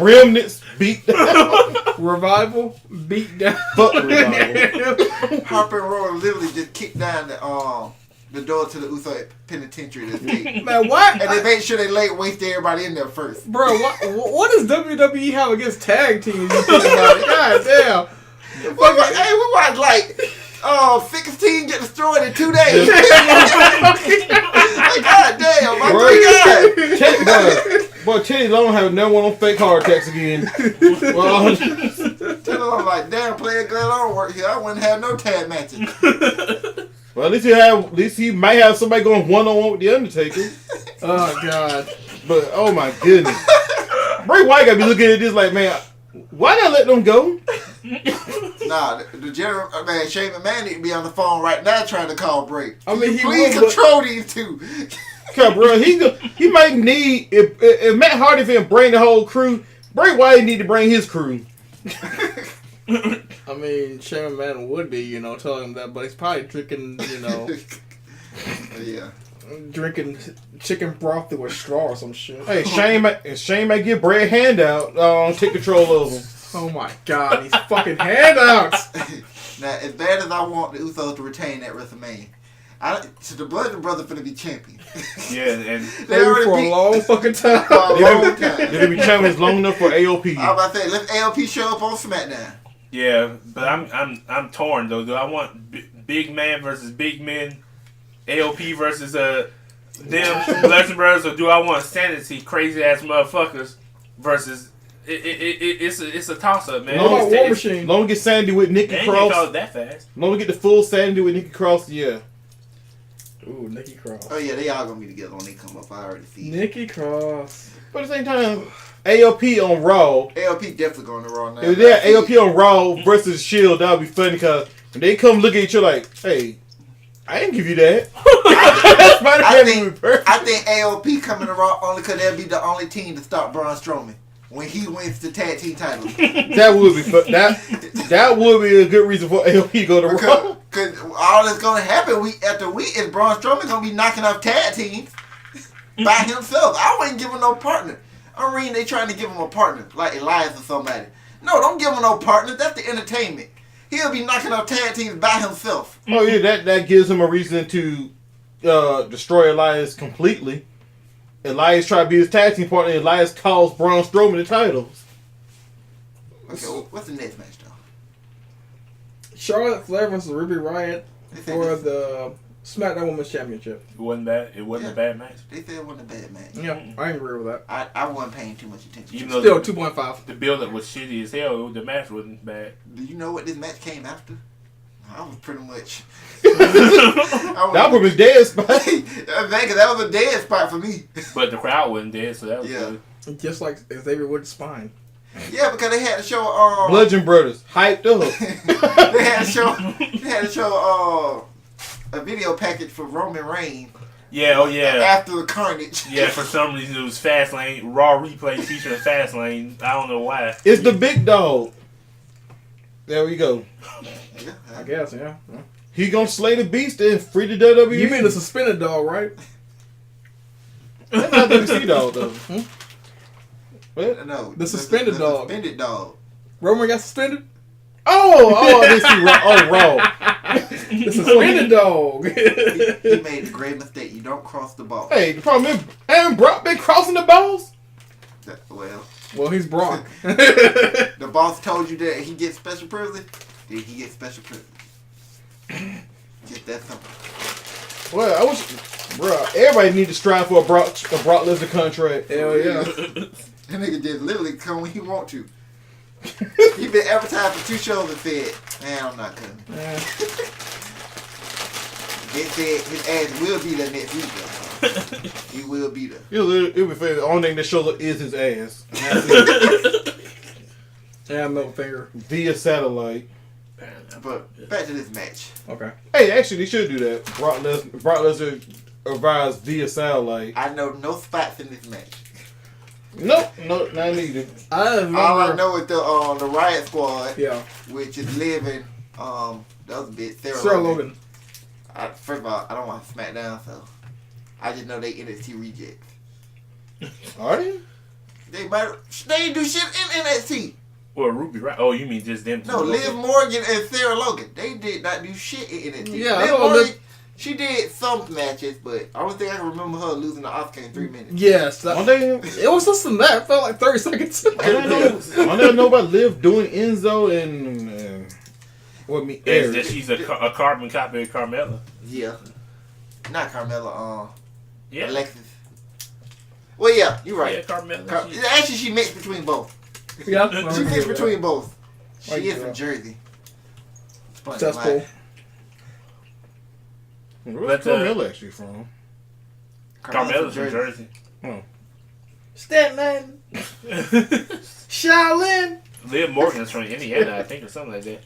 Remnants, beat down. Revival, beat down. Fuck Revival. Harper and Rowan literally just kicked down the door to the Uso penitentiary this week. Man, what? And they made sure they laid waste everybody in there first. Bro, what does WWE have against tag teams? You think about it? God damn. We watched like 16 get destroyed in 2 days. Like, God damn, my Bro, 3 guys. check, Boy, Teddy Long have never went on fake heart attacks again. Well, Tell him like, damn, player glad I don't work here. I wouldn't have no tag matches. well, at least he might have somebody going 1-on-1 with the Undertaker. Oh God. But oh my goodness, Bray Wyatt gotta be looking at this like, man, why not let them go? Nah, the general man, Shane McMahon need to be on the phone right now trying to call Bray. I mean, he Please would, control these two. Cause bro, he might need if Matt Hardy can bring the whole crew, Bray Wyatt need to bring his crew. I mean, Shane McMahon would be, telling him that, but he's probably drinking, Yeah. drinking chicken broth through a straw or some shit. Hey, Shane might give Bray a handout, take control of him. Oh my God, these fucking handouts! Now, as bad as I want the Usos to retain at WrestleMania, the Bludgeon Brothers finna be champion. Yeah, and They Maybe already for a beat long fucking time. for a long They're time. gonna be champions long enough for AOP. I was about to say, let ALP show up on SmackDown. yeah, but I'm torn though. Do I want big man versus big men, AOP versus them Blessing Brothers, or do I want sanity crazy ass motherfuckers versus? It's a toss up, man. What about War It's- Machine? Long as get Sandy with They Nikki ain't gonna call Cross. it that fast. Long as get the full Sandy with Nikki Cross. Yeah. Ooh, Nikki Cross. Oh yeah, they all gonna be together when they come up. I already see. Nikki Cross. But at the same time, AOP on Raw. ALP definitely going to Raw now. If they're AOP on Raw versus Shield, that would be funny because when they come look at each other like, hey, I didn't give you that. Spider-Man would be perfect. I think AOP coming to Raw only because they'll be the only team to stop Braun Strowman when he wins the tag team titles. That would be that would be a good reason for AOP go to Raw. Because all that's going to happen week after week is Braun Strowman going to be knocking off tag teams by himself. I wouldn't give him no partner. I'm reading they trying to give him a partner, like Elias or somebody. No, don't give him no partner. That's the entertainment. He'll be knocking off tag teams by himself. Oh yeah, that gives him a reason to destroy Elias completely. Elias tried to be his tag team partner, and Elias calls Braun Strowman the titles. Okay, well, what's the next match, though? Charlotte Flair versus Ruby Riott They said for this- the SmackDown Women's Championship. It wasn't bad. It wasn't a bad match. They said it wasn't a bad match. Yeah, I agree with that. I wasn't paying too much attention. Even to though Still the, 2.5. the build up was shitty as hell, the match wasn't bad. it. Do you know what this match came after? I was pretty much. That was his dead spot. That was a dead spot for me. But the crowd wasn't dead, so that was Yeah. good. Just like Xavier Woods' spine. Yeah, because they had to show Bludgeon Brothers hyped up. they had to show a video package for Roman Reigns Yeah, oh yeah. after the carnage. Yeah, for some reason it was Fastlane, Raw replay featuring Fastlane. I don't know why. It's the big dog. There we go. Yeah, I guess, yeah. He gonna slay the beast and free the WWE. You mean the suspended dog, right? That's not WWE dog though. What? No, The suspended dog. Suspended dog. Roman got suspended? Oh, I didn't see Raw. Oh, Raw. The suspended dog. He made a great mistake. You don't cross the ball. Hey, the problem is, haven't Brock been crossing the balls? Well, he's Brock. The boss told you that he gets special privilege. Did he get special privilege? Just that simple. Well, I wish, bro. Everybody need to strive for a Brock Lesnar contract. Hell yeah. That nigga just literally come when he want to. He been advertised for 2 shows and said, man, I'm not coming. They said his ass will be there next week, though. He will be there. It'll be fair. The only thing that shows up is his ass. And that's it. Yeah, middle finger. Via satellite. But back to this match. Okay. Hey, actually, they should do that. Brock Lesnar advised via satellite. I know no spots in this match. Nope, not needed. I remember. All I know is the Riot Squad, Yeah. which is living the other bit, Sarah Logan. First of all, I don't watch SmackDown, so I just know they NXT rejects. Are they? They ain't do shit in NXT. Well, Ruby, right? Oh, you mean just them two? No, Liv Morgan and Sarah Logan. They did not do shit in NXT. Yeah, I Liv know Morgan, Liv- she did some matches, but I don't think I can remember her losing the Oscar in 3 minutes. Yes. One thing, It was less than that. It felt like 30 seconds. I don't know about Liv doing Enzo and what me Is that Eric. she's a carbon copy of Carmella? Yeah. Not Carmella, Yeah. Alexis. Well, yeah, you're right. Yeah, Carmella. Actually, she mixed between both. Yeah. She mixed between both. She Right, is yeah. from Jersey. Funny, That's like, cool. Where's But, Carmella actually from? Carmella's from Jersey. Statman. Shaolin. Liv Morgan's from Indiana, I think, or something like that.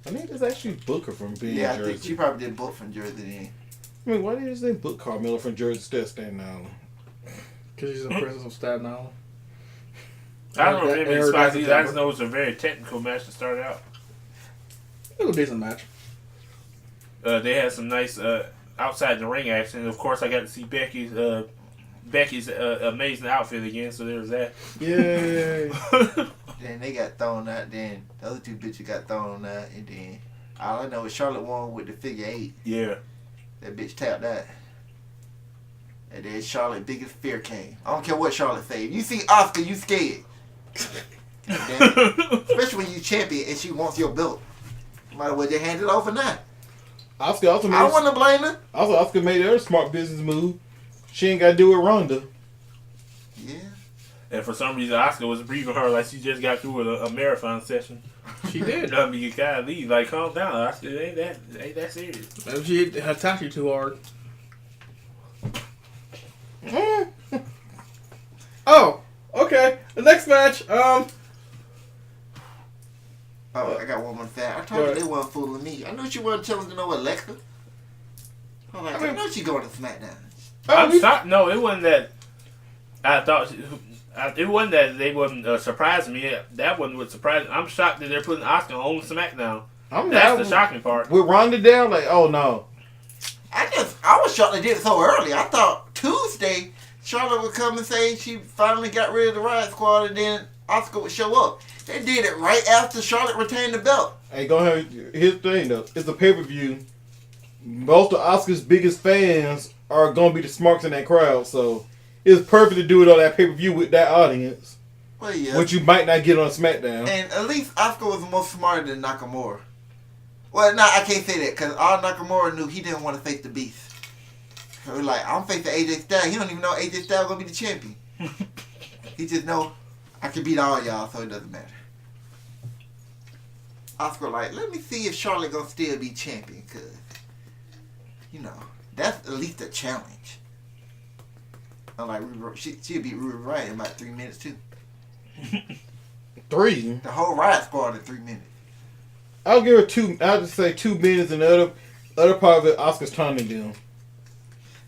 I think it's actually Booker from being Yeah, I Jersey. think she probably did both from Jersey then. I mean, why did they book Carmella from Jersey instead of Staten Island? Because she's a princess of Staten Island. I don't That remember the aired spots back in either. I just Denver. know it was a very technical match to start out. It was a decent match. They had some nice outside the ring action. Of course, I got to see Becky's amazing outfit again, so there was that. Yay. Then they got thrown out. Then the other two bitches got thrown out. And then all I know is Charlotte won with the figure 8. Yeah. That bitch tapped that. And then Charlotte's biggest fear came. I don't care what Charlotte say. If you see Oscar, you scared. Especially when you champion and she wants your belt. Might as well just hand it over now. Oscar also I don't want to blame her. Also, Oscar made her a smart business move. She ain't got to do it Ronda. Yeah. And for some reason, Oscar was briefing her like she just got through a marathon session. She did. I mean, you gotta leave. Like, calm down, Oscar. It ain't that serious. Maybe she attacked you too hard. Oh, okay. The next match. Oh, I got one more thing. I told Go you ahead. they weren't fooling me. I knew she wasn't telling to know Alexa. I'm like, I mean- know she going to Smackdown. I'm shocked. No, it wasn't that. I thought it wasn't that they wasn't surprising me. That wasn't what surprised me. I'm shocked that they're putting Oscar on SmackDown. I'm That's not the shocking part. with Ronda down. Like, oh no. I was shocked they did it so early. I thought Tuesday Charlotte would come and say she finally got rid of the Riot Squad, and then Oscar would show up. They did it right after Charlotte retained the belt. Hey, go ahead. Here's the thing though. It's a pay-per-view. Most of Oscar's biggest fans are gonna be the smarks in that crowd, so it's perfect to do it on that pay-per-view with that audience, Well, yeah. which you might not get on SmackDown. And at least Oscar was more smarter than Nakamura. Well, no, I can't say that because all Nakamura knew he didn't want to face the Beast. So we're like, I'm facing AJ Styles. He don't even know AJ Styles gonna be the champion. He just know I can beat all y'all, so it doesn't matter. Oscar like, let me see if Charlotte gonna still be champion, cause you know that's at least a challenge. I'm like, she'll beat Ruby Riott in about 3 minutes too. 3. The whole Riot Squad in 3 minutes. I'll give her 2. I'll just say 2 minutes, and the other part of it, Oscar's taunting them.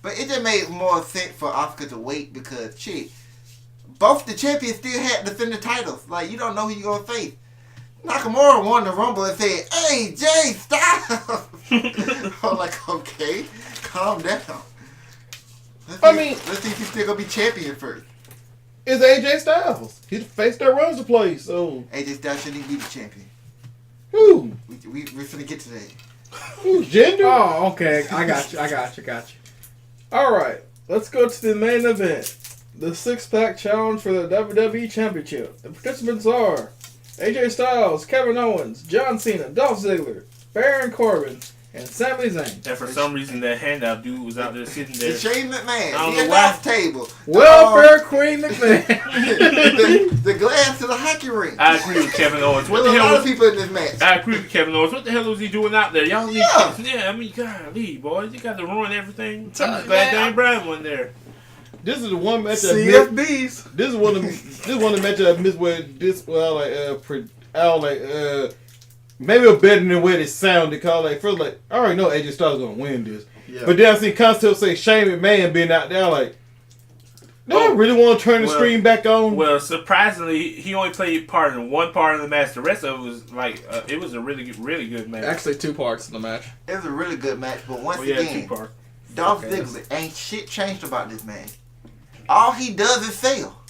But it just made more sense for Oscar to wait because shit, both the champions still had to defend the titles. Like, you don't know who you're gonna face. Nakamura won the Rumble and said, "Hey, Jay, stop!" I'm like, okay, calm down. Let's see if he's still gonna be champion first. It's AJ Styles. He's the face that runs the place. So AJ Styles shouldn't even be the champion. who? We're finna get to that. Who's gender? Oh, okay. I got you. All right. Let's go to the main event. The 6-pack challenge for the WWE Championship. The participants are AJ Styles, Kevin Owens, John Cena, Dolph Ziggler, Baron Corbin, and Sami Zayn. And for some reason, that handout dude was out there sitting there. The Shane McMahon, I don't the know why. announce table, Welfare Queen McMahon. the glass to the hockey ring. I agree with Kevin Owens. What There's the a hell lot of was people in this match. I agree with Kevin Owens. What the hell was he doing out there? Y'all need Yeah. I mean, golly, boys. You got to ruin everything. I'm just glad Dan Brown wasn't there. This is the one match I missed. CFBs. This is one of the matches I missed where maybe a better than where it sounded. Cause like first like I already know AJ Styles gonna win this, but then I see Concept say Shane McMahon being out there like, do I really want to turn the screen back on? Well, surprisingly, he only played part in one part of the match. The rest of it was like it was a really good match. Actually, 2 parts in the match. It was a really good match, but once Well, yeah, again, 2 parts. Dolph Okay. Ziggler ain't shit changed about this man. All he does is sell.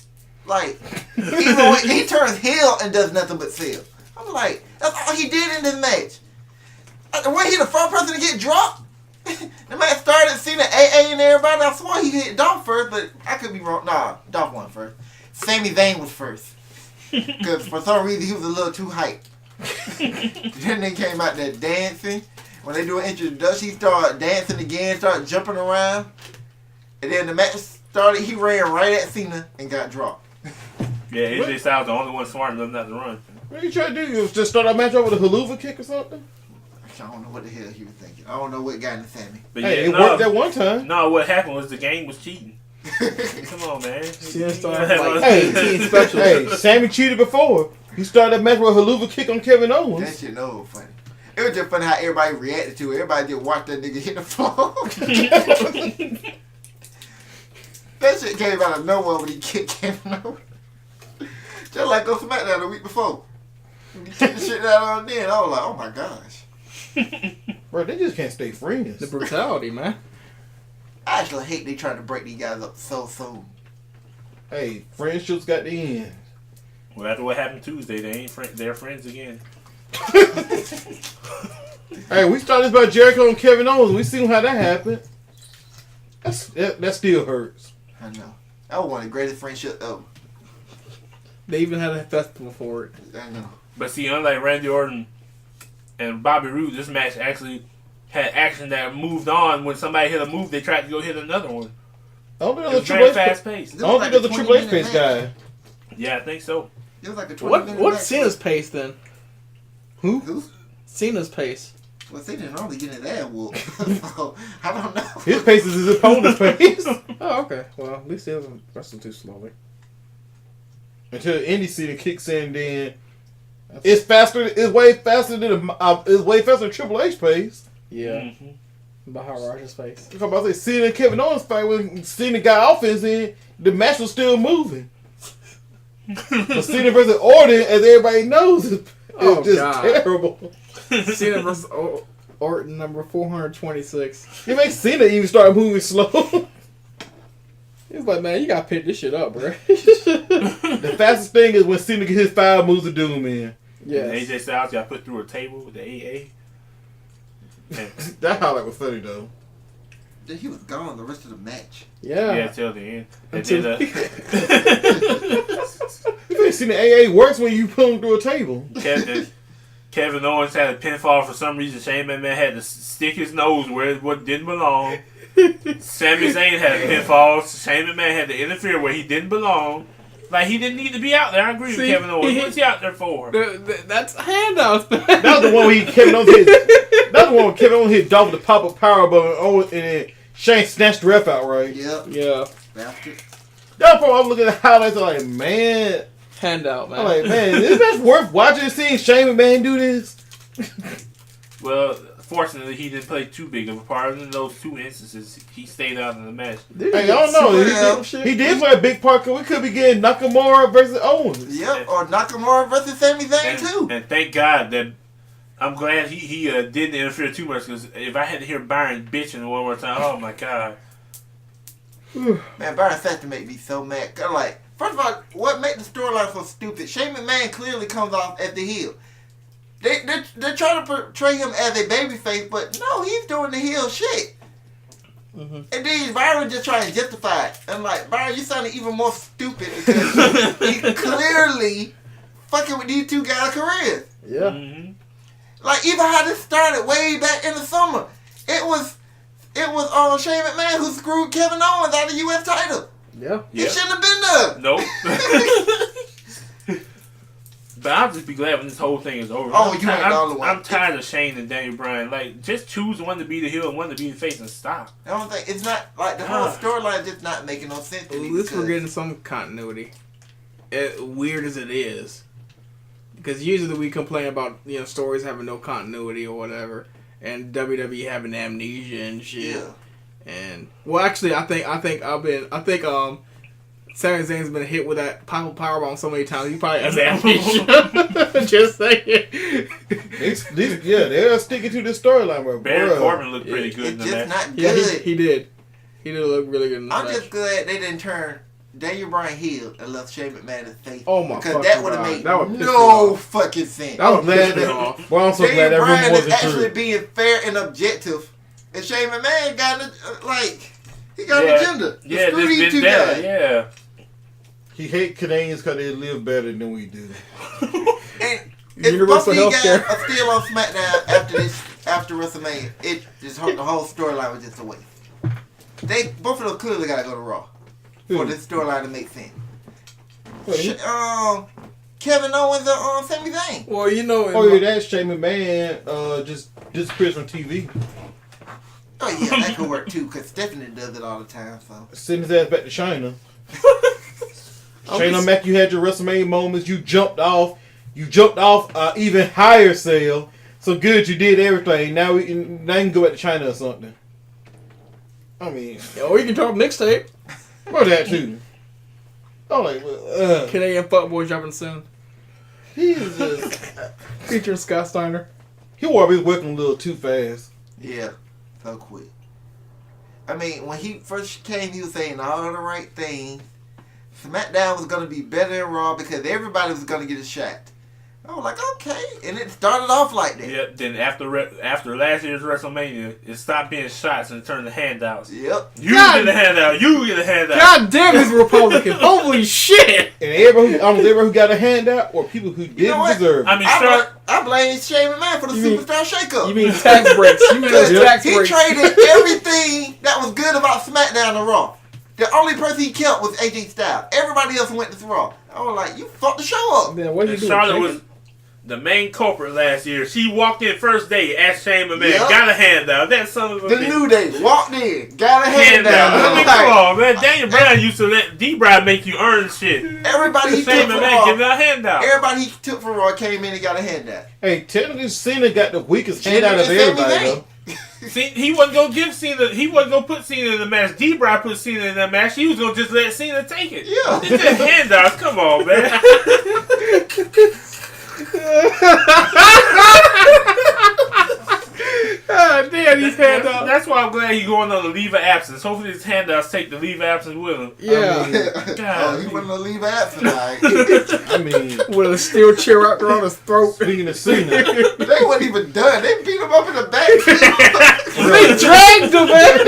Like, even when he turns heel and does nothing but sell. I'm like, that's all he did in this match. When he the first person to get dropped, the match started seeing the AA and everybody. I swore he hit Dolph first, but I could be wrong. Nah, Dolph won first. Sami Zayn was first. Because for some reason he was a little too hyped. Then they came out there dancing. When they do an introduction, he started dancing again, started jumping around. And then the match He ran right at Cena and got dropped. Yeah, AJ Styles the only one smart enough not to run. What are you trying to do? You just start a match off with a haluva kick or something? I don't know what the hell he was thinking. I don't know what got into Sammy. But Hey, it worked that one time. No, what happened was the game was cheating. Come on, man. Cena started like Hey, 18 specials. Hey, Sammy cheated before. He started a match with a haluva kick on Kevin That Owens. shit no funny. It was just funny how everybody reacted to it. Everybody just watched that nigga hit the floor. That shit came out of nowhere when he kicked Kevin Owens. Just like on Smackdown the week before. When he kicked the shit out on then, I was like, oh my gosh. Bro, they just can't stay friends. The brutality, man. I actually hate they trying to break these guys up so soon. Hey, friendships got the end. Well, after what happened Tuesday, they ain't they're friends again. Hey, we started this about Jericho and Kevin Owens. We seen how that happened. That still hurts. I know. That was one of the greatest friendships ever. They even had a festival for it. I know. But see, unlike Randy Orton and Bobby Roode, this match actually had action that moved on. When somebody hit a move, they tried to go hit another one. I don't think It there's was a very Triple H. fast paced. I don't think there's a Triple H face guy. Yeah, I think so. It was like a 20-minute What's match. Cena's pace then? Who? Cena's pace. Well, Cena normally getting his ass whooped. So, I don't know. His pace is his opponent's pace. Oh, okay. Well, at least he doesn't wrestle too slowly. Until Indy Cena kicks in, then it's faster. It's way faster than it's way faster than Triple H pace. Yeah. Mm-hmm. Maharaja's face. I'm about to say Cena and Kevin Owens fight when Cena got offense in, the match was still moving. But Cena versus Orton, as everybody knows, is just God. terrible. Cena versus Orton, number 426. It makes Cena even start moving slow. He's like, man, you gotta pick this shit up, bro. The fastest thing is when Cena gets his 5 moves of doom in. Yeah. AJ Styles got put through a table with the AA. And, That highlight was funny though. Then he was gone the rest of the match. yeah, till the end. And Until- then, You ain't seen the AA works when you put him through a table. Kevin Owens had a pinfall for some reason. Shane McMahon had to stick his nose where it didn't belong. Sami Zayn had a pinfall. Shane McMahon had to interfere where he didn't belong. Like, he didn't need to be out there. I agree with See, Kevin Owens. What's he out there for? That's Handouts, man. That was the one where Kevin Owens hit. That was the one where Kevin Owens hit Dolph with the pop-up powerbomb, and then Shane snatched the ref out right. Yep. Yeah. Bastard. That's why I'm looking at the highlights. I'm like, man. Handout, man. I'm like, man, this match worth watching and seeing Shane McMahon do this. Well, fortunately, he didn't play too big of a part. In those 2 instances, he stayed out of the match. Hey, I don't know. He did play a big part because we could be getting Nakamura versus Owens. Yep. Or Nakamura versus Sami Zayn too. And thank God that I'm glad he didn't interfere too much, because if I had to hear Byron bitching one more time, oh my God. Man, Byron Saxton make me so mad. 'Cause, like, first of all, what made the storyline so stupid? Shane McMahon clearly comes off as the heel. They're trying to portray him as a babyface, but no, he's doing the heel shit. Mm-hmm. And then Byron just trying to justify it. And like, Byron, you sounding even more stupid because he's clearly fucking with these 2 guys' careers. Yeah. Mm-hmm. Like, even how this started way back in the summer, it was Shane McMahon who screwed Kevin Owens out of the U.S. title. Yeah. He shouldn't have been there. Nope. But I'll just be glad when this whole thing is over. Oh, you ain't the only one. I'm tired of Shane and Daniel Bryan. Like, just choose one to be the heel and one to be the face and stop. I don't think it's not like the whole storyline is just not making no sense to At me. least we're because- getting some continuity. Weird as it is. Because usually we complain about, stories having no continuity or whatever. And WWE having amnesia and shit. Yeah. And, well, actually, I think Sami Zayn's been hit with that powerbomb so many times, he probably has amnesia. Just saying. They're sticking to this storyline, bro. Baron Corbin looked pretty good in It's the just match. not Yeah, good. he did. He did look really good in the I'm match. just glad they didn't turn Daniel Bryan heel and left Shane McMahon as face. Oh my because fucking that would have God. made That would piss me no off. fucking sense. I'm glad pissed me that. off. Well, I'm so glad Daniel that Bryan rumor is wasn't actually true. being fair and objective, and Shane McMahon got he got an agenda. To Yeah, screw just these been 2 better. guys. Yeah. He hate Canadians because they live better than we do. And if Universal both of these guys healthcare. are still on SmackDown after WrestleMania, the whole storyline was just a waste. Both of them clearly got to go to Raw. for this storyline to make sense. Wait, Kevin Owens and Sami Zayn. Well, you know. oh yeah, that Shane McMahon just disappears from TV. Oh yeah, that could work too, because Stephanie does it all the time. So Send his ass back to China. Shayna Mac, you had your WrestleMania moments. You jumped off even higher sale. So good, you did everything. Now you can go back to China or something. I mean, Oh, you can talk mixtape. well, that too. I'm like, well, Canadian fuckboy dropping soon. he's just Featuring Scott Steiner. he was working a little too fast. yeah, so quick. I mean, when he first came, he was saying all the right things. SmackDown was gonna be better than Raw because everybody was gonna get a shot. I was like, okay, and it started off like that. Yep. Then after last year's WrestleMania, it stopped being shots and turned to handouts. Yep. You get a handout. You get a handout. God damn, he's a Republican. Holy shit. And everybody who got a handout or people who didn't what? deserve it. I mean, I blame Shane McMahon for the You mean- superstar shakeup. You mean tax breaks. You mean those tax He breaks. traded everything that was good about SmackDown to Raw. The only person he kept was AJ Styles. Everybody else went to Raw. I was like, you fucked the show up. Man, what did And you do? Charlotte was the main culprit last year. She walked in first day, asked Shane McMahon, Yep. got a handout. That son of a The bitch. New Day walked in, got a Handout. handout. I mean, come on, man. Daniel Bryan used to let D-Bride make you earn shit. Everybody he Shane took for McMahon give Raw, out a handout. everybody he took for Raw came in and got a handout. Hey, technically Cena got the weakest handout of Sami everybody Zayn. though. See, he wasn't gonna give Cena. He wasn't gonna put Cena in the match. D-Bride put Cena in that match. He was gonna just let Cena take it. Yeah. It's just handouts. Come on, man. God damn, these handouts. That's why I'm glad he's going on the leave of absence. Hopefully his handouts take the leave of absence with him. Yeah. Oh, he wasn't gonna leave after tonight. I mean, With a steel chair wrapped around his throat. speaking of Cena, They wasn't even done. They beat him up in the back. They dragged him, man.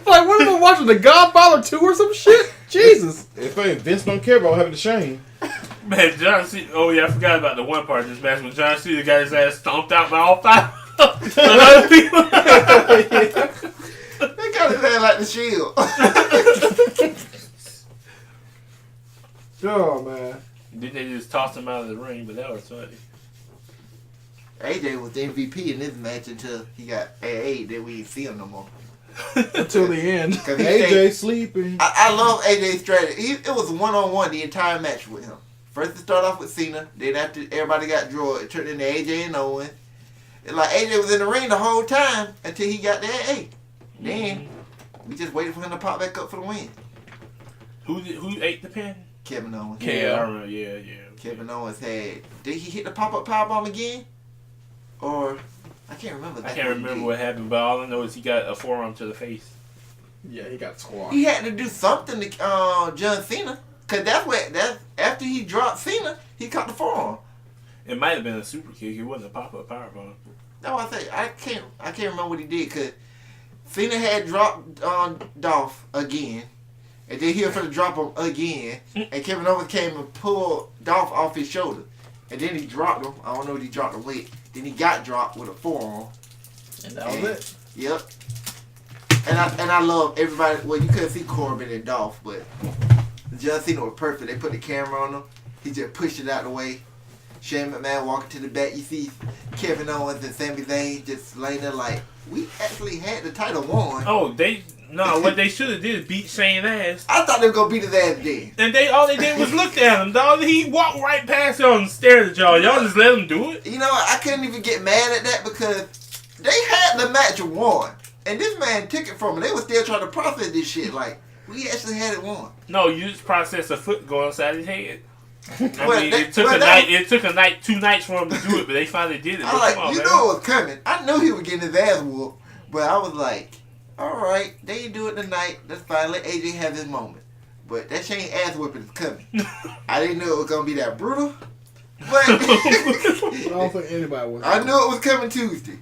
Like, what am I watching? The Godfather 2 or some shit? Jesus. if Vince don't care about what happened to Shane, Man, John Cena. Oh yeah, I forgot about the one part of this match when John Cena got his ass stomped out by all five other people. They got his head like the Shield. Oh, man. Then they just tossed him out of the ring, but that was funny. AJ was the MVP in this match until he got AA. Then we didn't see him no more. Until the end. 'Cause he AJ stayed- sleeping. I love AJ's strategy. It was one-on-one the entire match with him. First it started off with Cena. Then after everybody got drawn, it turned into AJ and Owen. It's like AJ was in the ring the whole time until he got the AA. Then we just waited for him to pop back up for the win. Who ate the pin? Kevin Owens. Yeah, I remember. Yeah. Kevin Owens had. Did he hit the pop-up powerbomb again? Or I can't remember. I can't remember what happened, but all I know is he got a forearm to the face. Yeah, he got squashed. He had to do something to John Cena, cause that's after he dropped Cena, he caught the forearm. It might have been a super kick. It wasn't a pop-up powerbomb. No, I can't remember what he did, cause Cena had dropped Dolph again, and then he was gonna drop him again, and Kevin Owens came and pulled Dolph off his shoulder, and then he dropped him. I don't know if he dropped him late. Then he got dropped with a forearm. And that was it. Yep. And I love everybody. Well, you couldn't see Corbin and Dolph, but John Cena was perfect. They put the camera on him. He just pushed it out the way. Shane McMahon walking to the back. You see Kevin Owens and Sami Zayn just laying there like, we actually had the title won. Oh, what they should have did is beat Shane's ass. I thought they were gonna beat his ass then. And all they did was look at him, dog. He walked right past y'all and stared at y'all. Y'all just let him do it. You know, I couldn't even get mad at that because they had the match won, and this man took it from him. They were still trying to process this shit like we actually had it won. No, you just processed a foot going inside his head. I Well, mean, they- it took well, a that- night. It took a night, 2 nights for him to do it, but they finally did it. I But like, come on, you man. knew it was coming. I knew he was getting his ass whooped, but I was like, all right, they didn't do it tonight. That's fine. Let AJ have his moment. But that Shane ass whooping is coming. I didn't know it was gonna be that brutal, but I don't think anybody was. I knew it was coming Tuesday.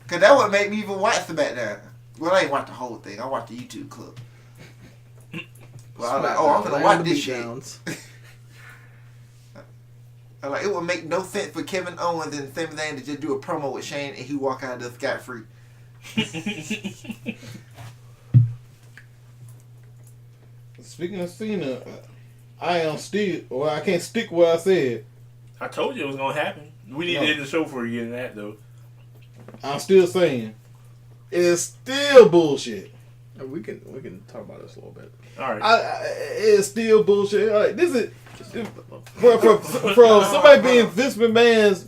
Cause that would make me even watch SmackDown. Well, I ain't watch the whole thing. I watched the YouTube clip. Well, I was like, oh, I'm gonna watch this shit. I'm like, it would make no sense for Kevin Owens and Sami Zayn to just do a promo with Shane and he walk out of the scot free. Speaking of Cena, I am still, or I can't stick what I said. I told you it was gonna happen. We need to end the show for you getting that though. I'm still saying, it's still bullshit. We can talk about this a little bit. All right. It's still bullshit. Like, this is from somebody being Vince McMahon's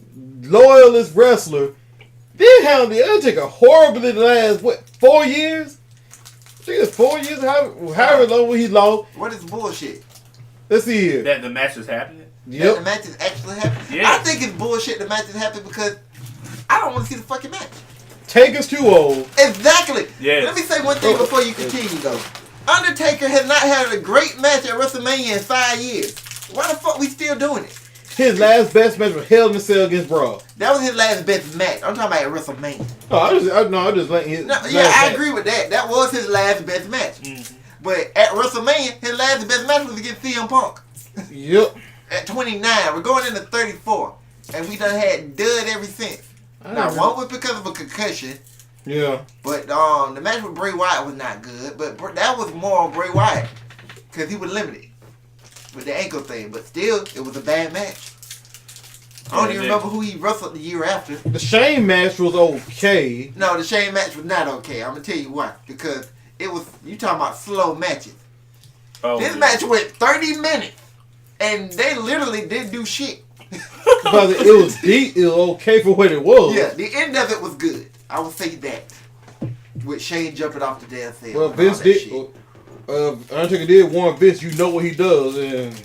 loyalist wrestler. Then how the Undertaker horribly the last 4 years? I think it's 4 years. However long he lost. What is bullshit? Let's see here. That the match is happening. That Yep. the match is actually happening? Yeah. I think it's bullshit the match is happening because I don't want to see the fucking match. Taker's too old. Exactly. Yeah. Let me say one thing before you continue, though. Undertaker has not had a great match at WrestleMania in 5 years. Why the fuck we still doing it? His last best match was Hell in a Cell against Braun. That was his last best match. I'm talking about at WrestleMania. Oh, I'm just letting his. No, yeah, I agree with that. That was his last best match. Mm-hmm. But at WrestleMania, his last best match was against CM Punk. Yep. At 29, we're going into 34, and we done had dud ever since. Now, one was because of a concussion, Yeah. but the match with Bray Wyatt was not good. But that was more on Bray Wyatt because he was limited with the ankle thing. But still, it was a bad match. I don't even remember who he wrestled the year after. The Shane match was okay. No, the Shane match was not okay. I'm gonna tell you why. Because it was, you talking about slow matches. Oh, This match went 30 minutes, and they literally didn't do shit. But it was deep. It was okay for what it was. Yeah, the end of it was good. I would say that. With Shane jumping off the damn thing. Well, Vince did. Undertaker did warn Vince, you know what he does, and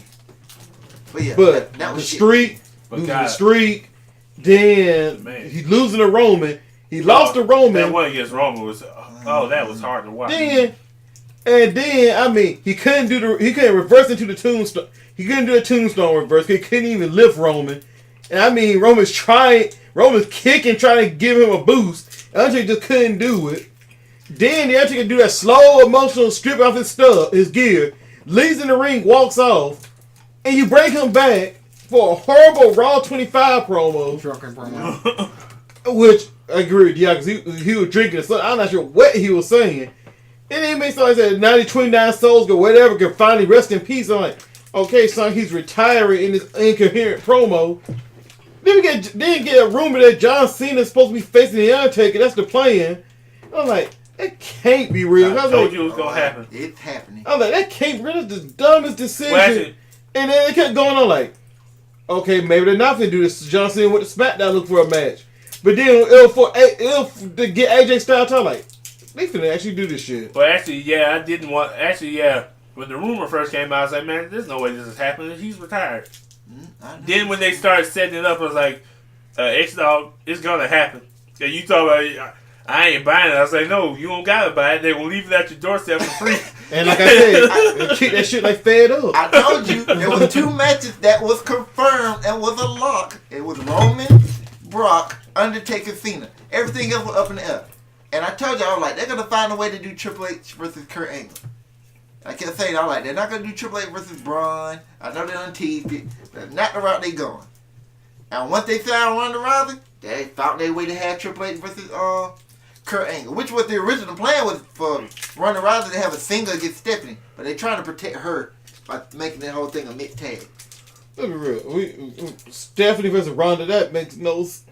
But yeah, but that was the shit. streak, But losing God. the streak, then Man. he's losing to Roman. He lost to That Roman. one against Roman was that was hard to watch. Then I mean, he couldn't reverse into the tombstone. He couldn't do a tombstone reverse. He couldn't even lift Roman. And I mean, Roman's kicking, trying to give him a boost. Undertaker just couldn't do it. Then the Undertaker do that slow, emotional strip off his gear, leaves in the ring, walks off, and you bring him back for a horrible Raw 25 promo. Drunken promo. Which I agree with, yeah, because he was drinking. So I'm not sure what he was saying. And then he makes somebody say 29 souls go whatever can finally rest in peace. I'm like, okay, son, he's retiring in this incoherent promo. Then we get a rumor that John Cena is supposed to be facing the Undertaker. That's the plan. I'm like, that can't be real. I told you it was gonna happen. It's happening. I'm like, that can't be real. That's the dumbest decision. Well, actually, And then it kept going on like, okay, maybe they're not going to do this. John Cena went to SmackDown looking for a match. But then to get AJ Styles, I'm like, they finna actually do this shit. well, actually, yeah, I didn't want. Actually, yeah, when the rumor first came out, I was like, man, there's no way this is happening. He's retired. Then when they started setting it up, I was like, X-Dog, it's gonna happen. And you talk about, I ain't buying it. I was like, no, you don't gotta buy it. They will leave it at your doorstep for free. And like I said, they kick that shit like fed up. I told you there was 2 matches that was confirmed and was a lock. It was Roman, Brock, Undertaker, Cena. Everything else was up in the air. And I told you, I was like, they're gonna find a way to do Triple H versus Kurt Angle. I kept saying, I was like, they're not gonna do Triple H versus Braun. I know they're unteased it. That's not the route they going. And once they found Ronda Rousey, they found their way to have Triple H versus Kurt Angle, which was the original plan was for Ronda Rousey to have a single against Stephanie, but they're trying to protect her by making that whole thing a mixed tag. Let me real. Stephanie versus Ronda, that makes no sense.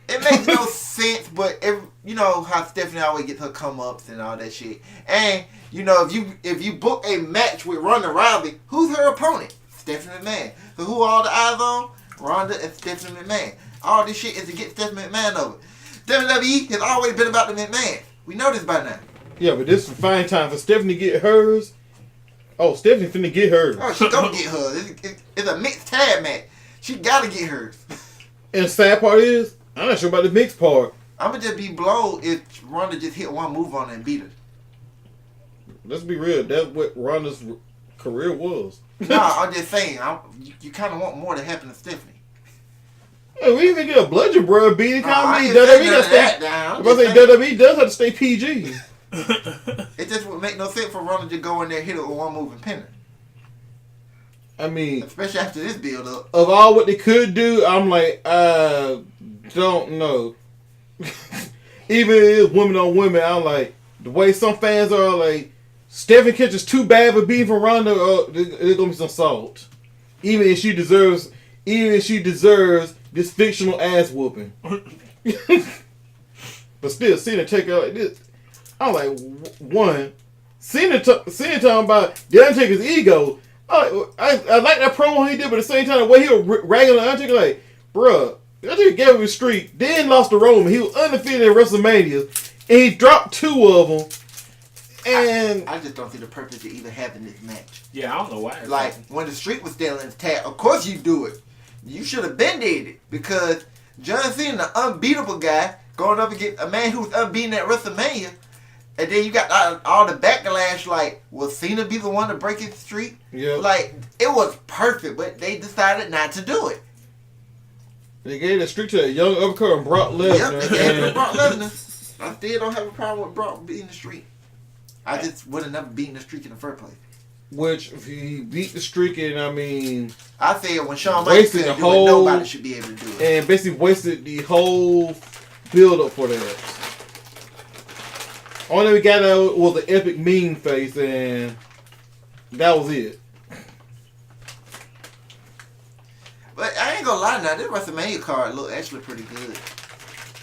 It makes no sense, but you know how Stephanie always gets her come-ups and all that shit. And you know, if you book a match with Ronda Rousey, who's her opponent? Stephanie McMahon. So who are all the eyes on? Ronda and Stephanie McMahon. All this shit is to get Stephanie McMahon over. WWE has always been about the McMahon. We know this by now. Yeah, but this is a fine time for Stephanie to get hers. Oh, Stephanie finna get hers. Oh, she gonna get hers. It's a mixed tag match. She gotta get hers. And the sad part is, I'm not sure about the mixed part. I'ma just be blown if Ronda just hit one move on her and beat her. Let's be real. That's what Ronda's career was. Nah, I'm just saying. You kind of want more to happen to Stephanie. Hey, we even get a bludgeon bro beating. I ain't WWE saying none does of that now. I'm just saying, WWE does have to stay PG. it just would make no sense for Ronda to go in there, hit her with one move, and pin her. I mean, Especially after this build up. of all what they could do, I'm like, don't know. Even if it's women on women, I'm like, the way some fans are like, Stephanie catches too bad for being from Ronda. There's gonna be some salt. Even if she deserves this fictional ass whooping. But still, Cena take out this. I'm like, one. Cena talking about the Undertaker's ego. I like that promo he did, but at the same time, the way he was ragging the Undertaker, like, bruh, the Undertaker gave him a streak, then lost to Roman. He was undefeated at WrestleMania, and he dropped 2 of them. And I just don't see the purpose of even having this match. Yeah, I don't know why. Like, when the streak was still intact, of course you do it. You should have been did it. Because John Cena, the unbeatable guy, going up against a man who was unbeaten at WrestleMania. And then you got all the backlash, like, will Cena be the one to break his streak? Yeah. Like, it was perfect, but they decided not to do it. They gave the streak to a young upcoming Brock Lesnar. Yep, they gave it to Brock Lesnar. I still don't have a problem with Brock beating the streak. I just would have never beaten the streak in the first place. Which, if he beat the streak, and I mean... I feel when Shawn Michaels couldn't do it, nobody should be able to do it. And basically wasted the whole build-up for that. Only we got out was the epic mean face, and that was it. But I ain't gonna lie now, this WrestleMania card look actually pretty good.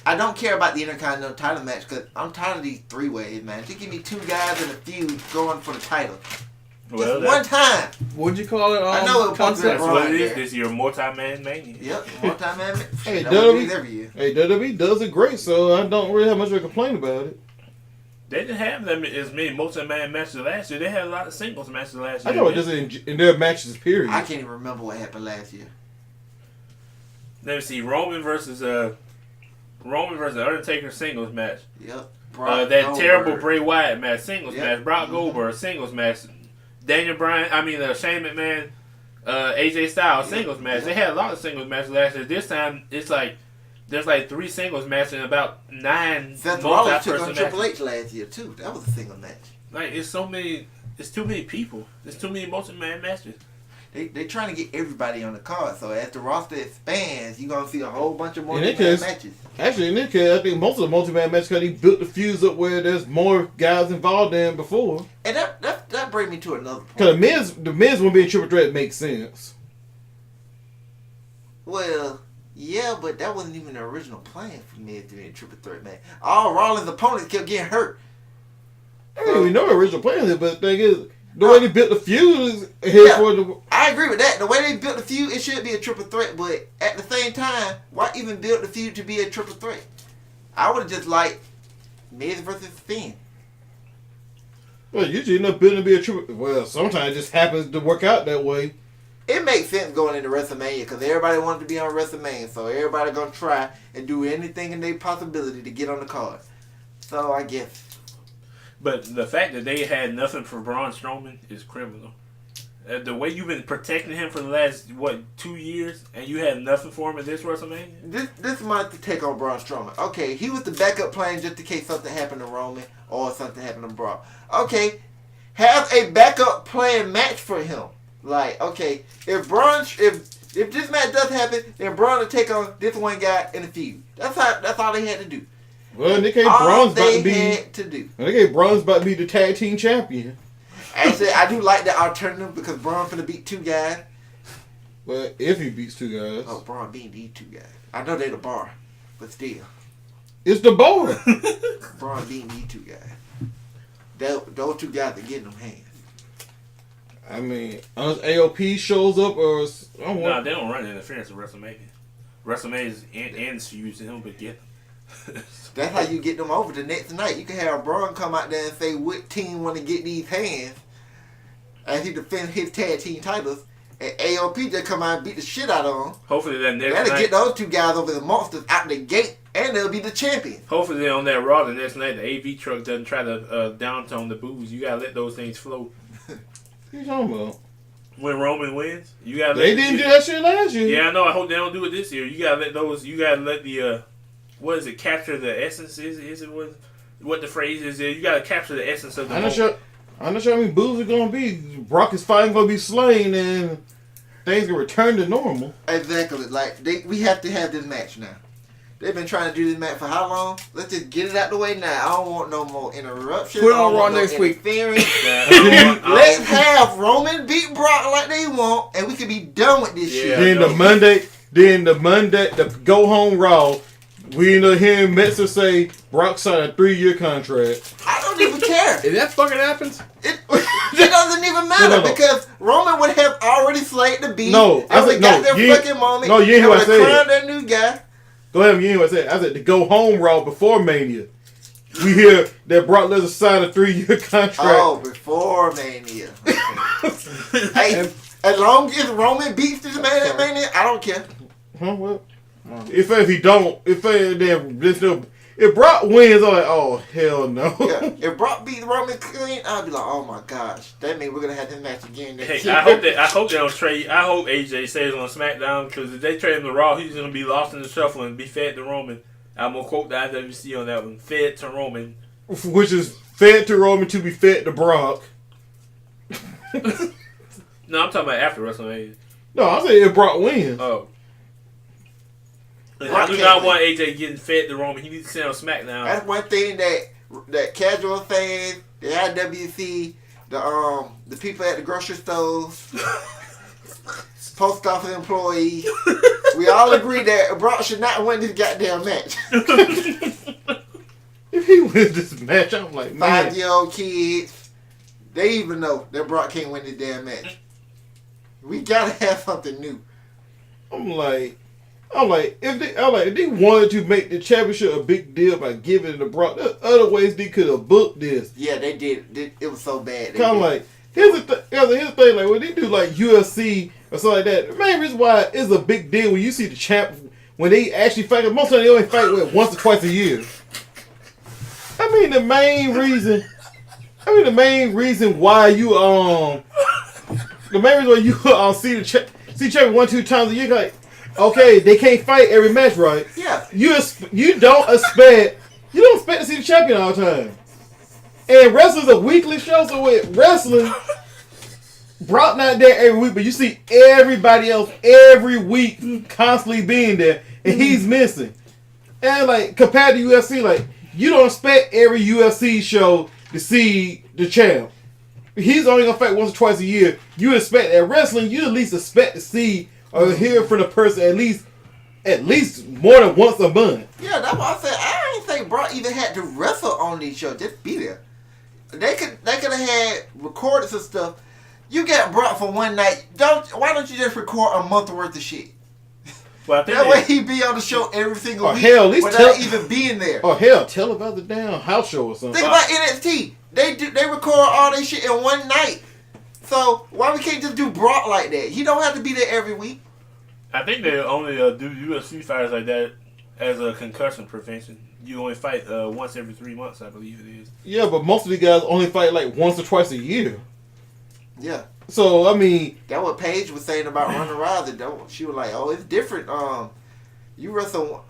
I don't care about the Intercontinental title match because I'm tired of these 3-ways, man. Just give me 2 guys in a feud going for the title. Well, just one time. What'd you call it? I know it was concept. That's what it Right is there. this year, multi-man mania. Yep, one-time man. Hey, That what it WWE is every year. Hey, WWE does it great, so I don't really have much of a complaint about it. They didn't have them as many multi-man matches last year. They had a lot of singles matches last year. I know it doesn't in their matches, period. I can't even remember what happened last year. Let me see, Roman versus Undertaker singles match. Yep. That Goldberg. terrible Bray Wyatt match, singles Yep. match. Brock Goldberg, singles match. Shane McMahon, AJ Styles, singles match. Yep. They had a lot of singles matches last year. This time, it's like, there's like 3 singles matches and about 9 Seth Rollins took on multi-person Triple matches. H last year, too. That was a single match. Like, it's too many people. There's too many multi-man matches. They trying to get everybody on the card, so as the roster expands, you're going to see a whole bunch of In multi-man that case- matches. Actually, in this case, I think most of the multi-man matches because he built the fuse up where there's more guys involved than before. And that brings me to another point. Because the men's one being triple threat makes sense. Well, yeah, but that wasn't even the original plan for Miz to be a triple threat match. All Rollins' opponents kept getting hurt. I mean, we know the original plan is, but the thing is, the way they built the fuse here Yeah. for the... I agree with that. The way they built the feud, it should be a triple threat, but at the same time, why even build the feud to be a triple threat? I would have just liked Miz versus Finn. Well, usually end up building to be a triple... Well, sometimes it just happens to work out that way. It makes sense going into WrestleMania because everybody wanted to be on WrestleMania, so everybody gonna try and do anything in their possibility to get on the card. So I guess. But the fact that they had nothing for Braun Strowman is criminal. The way you've been protecting him for the last, 2 years, and you had nothing for him at this WrestleMania? This month to take on Braun Strowman. Okay, he was the backup plan just in case something happened to Roman or something happened to Brock. Okay, have a backup plan match for him. Like, okay, if this match does happen, then Braun will take on this one guy in the feud. That's all they had to do. Well, in this case, All Braun's about they to be... had to do. In this case, Braun's about to be the tag team champion. Actually, I do like the alternative because Braun finna beat 2 guys. Well, if he beats 2 guys. Oh, Braun beating these 2 guys. I know they the bar, but still, It's the bar. Braun beating these 2 guys. Those 2 guys are getting them hands. I mean, unless AOP shows up or... I don't No, want... they don't run interference at WrestleMania. WrestleMania ends using him, but get them. That's how you get them over the next night. You can have Braun come out there and say what team want to get these hands as he defends his tag team titles, and AOP just come out and beat the shit out of him. Hopefully that next That'll night. get those 2 guys over the monsters out the gate, and they'll be the champions. Hopefully on that Raw the next night, the AV truck doesn't try to downtone the boos. You gotta let those things flow. What you talking about? When Roman wins, you gotta. They didn't do that shit last year. Yeah, I know. I hope they don't do it this year. You gotta let those. You gotta let the. What is it? Capture the essence. Is it what the phrase is? You gotta capture the essence of the. I'm not sure how many boos are gonna be. Brock is finally gonna be slain and things gonna return to normal. Exactly. Like we have to have this match now. They've been trying to do this match for how long? Let's just get it out the way now. I don't want no more interruptions. Put it on Raw next week. Let's have Roman beat Brock like they want, and we can be done with this shit. Then the Monday, the go home Raw, we end up hearing Metzger say Brock signed a 3-year contract. I don't even care. If that fucking happens, It doesn't even matter because Roman would have already slayed the beat. No, I said got no. their fucking moment. No, you ain't what I said. Crown that new guy. Go ahead, you ain't what I said. I said the go home Raw before Mania. We hear that Brock Lesnar signed a 3-year contract. Oh, before Mania. Hey, as long as Roman beats this man at Mania, I don't care. Huh? What? If he don't, if Brock wins, I'm like, oh hell no. Yeah, if Brock beats Roman clean, I'll be like, oh my gosh, that means we're gonna have this match again. Hey, I hope they don't trade. I hope AJ stays on SmackDown because if they trade him to Raw, he's gonna be lost in the shuffle and be fed to Roman. I'm gonna quote the IWC on that one: "Fed to Roman," which is fed to Roman to be fed to Brock. No, I'm talking about after WrestleMania. No, I said if Brock wins. Oh. Brock I do can't not win. want AJ getting fed to Roman. He needs to stay on SmackDown. That's one thing that casual fans, the IWC, the people at the grocery stores, post office employees, we all agree that Brock should not win this goddamn match. If he wins this match, I'm like, man. 5-year-old kids, they even know that Brock can't win this damn match. We gotta have something new. I'm like, if they wanted to make the championship a big deal by giving it to Brock, there's other ways they could have booked this. Yeah, they did. It was so bad. Kind of like, here's the thing, like when they do like UFC or something like that, the main reason why it's a big deal when you see the champ when they actually fight. Most of the time they only fight once or twice a year. The main reason why you see champion 1-2 times a year, like. Okay, they can't fight every match, right? Yeah. You don't expect to see the champion all the time. And wrestling's a weekly show, so with wrestling, Brock not there every week, but you see everybody else every week constantly being there, and he's missing. And like compared to UFC, like you don't expect every UFC show to see the champ. He's only gonna fight once or twice a year. You expect at wrestling, you at least expect to see or hear from the person at least more than once a month. Yeah, that's why I said I didn't think Brock even had to wrestle on these shows. Just be there. They could have had recordings and stuff. You got Brock for one night. Why don't you just record a month worth of shit? Well, I think that way he be on the show every single week hell, at least without even being there. Oh hell, tell about the damn house show or something. Think about NXT. They record all their shit in one night. So why we can't just do Brock like that? He don't have to be there every week. I think they only do UFC fighters like that as a concussion prevention. You only fight once every 3 months, I believe it is. Yeah, but most of the guys only fight like once or twice a year. Yeah. So that's what Paige was saying about Ronda Rousey. She was like, "Oh, it's different. You wrestle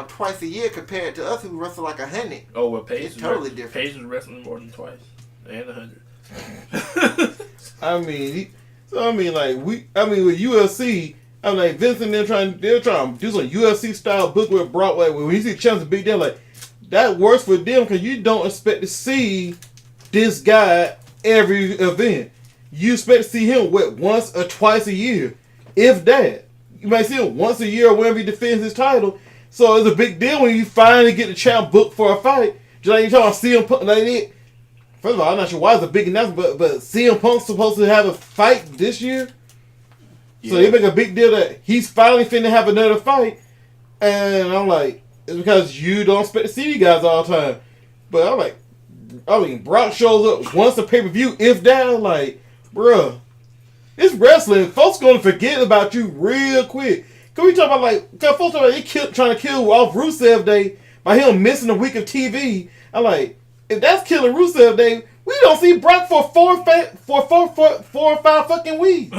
twice a year compared to us who wrestle like 100. Oh well, Paige it's totally different. Paige was wrestling more than twice and 100. With UFC, I'm like Vince and they're trying to do some UFC style book with Brock. Like when you see champs beat them, like that works for them because you don't expect to see this guy every event. You expect to see him once or twice a year, if that. You might see him once a year or whenever he defends his title. So it's a big deal when you finally get the champ booked for a fight. Just like you talking about CM Punk, like it. First of all, I'm not sure why it's a big announcement, but CM Punk's supposed to have a fight this year. Yeah. So they make a big deal that he's finally finna have another fight. And I'm like, it's because you don't expect to see these guys all the time. But I'm like, Brock shows up once a pay-per-view, if that. I'm like, bruh, it's wrestling. Folks gonna forget about you real quick. Can we talk about folks talk about they trying to kill off Rusev Day by him missing a week of TV. I'm like, if that's killing Rusev Day, we don't see Brock for four or five fucking weeks.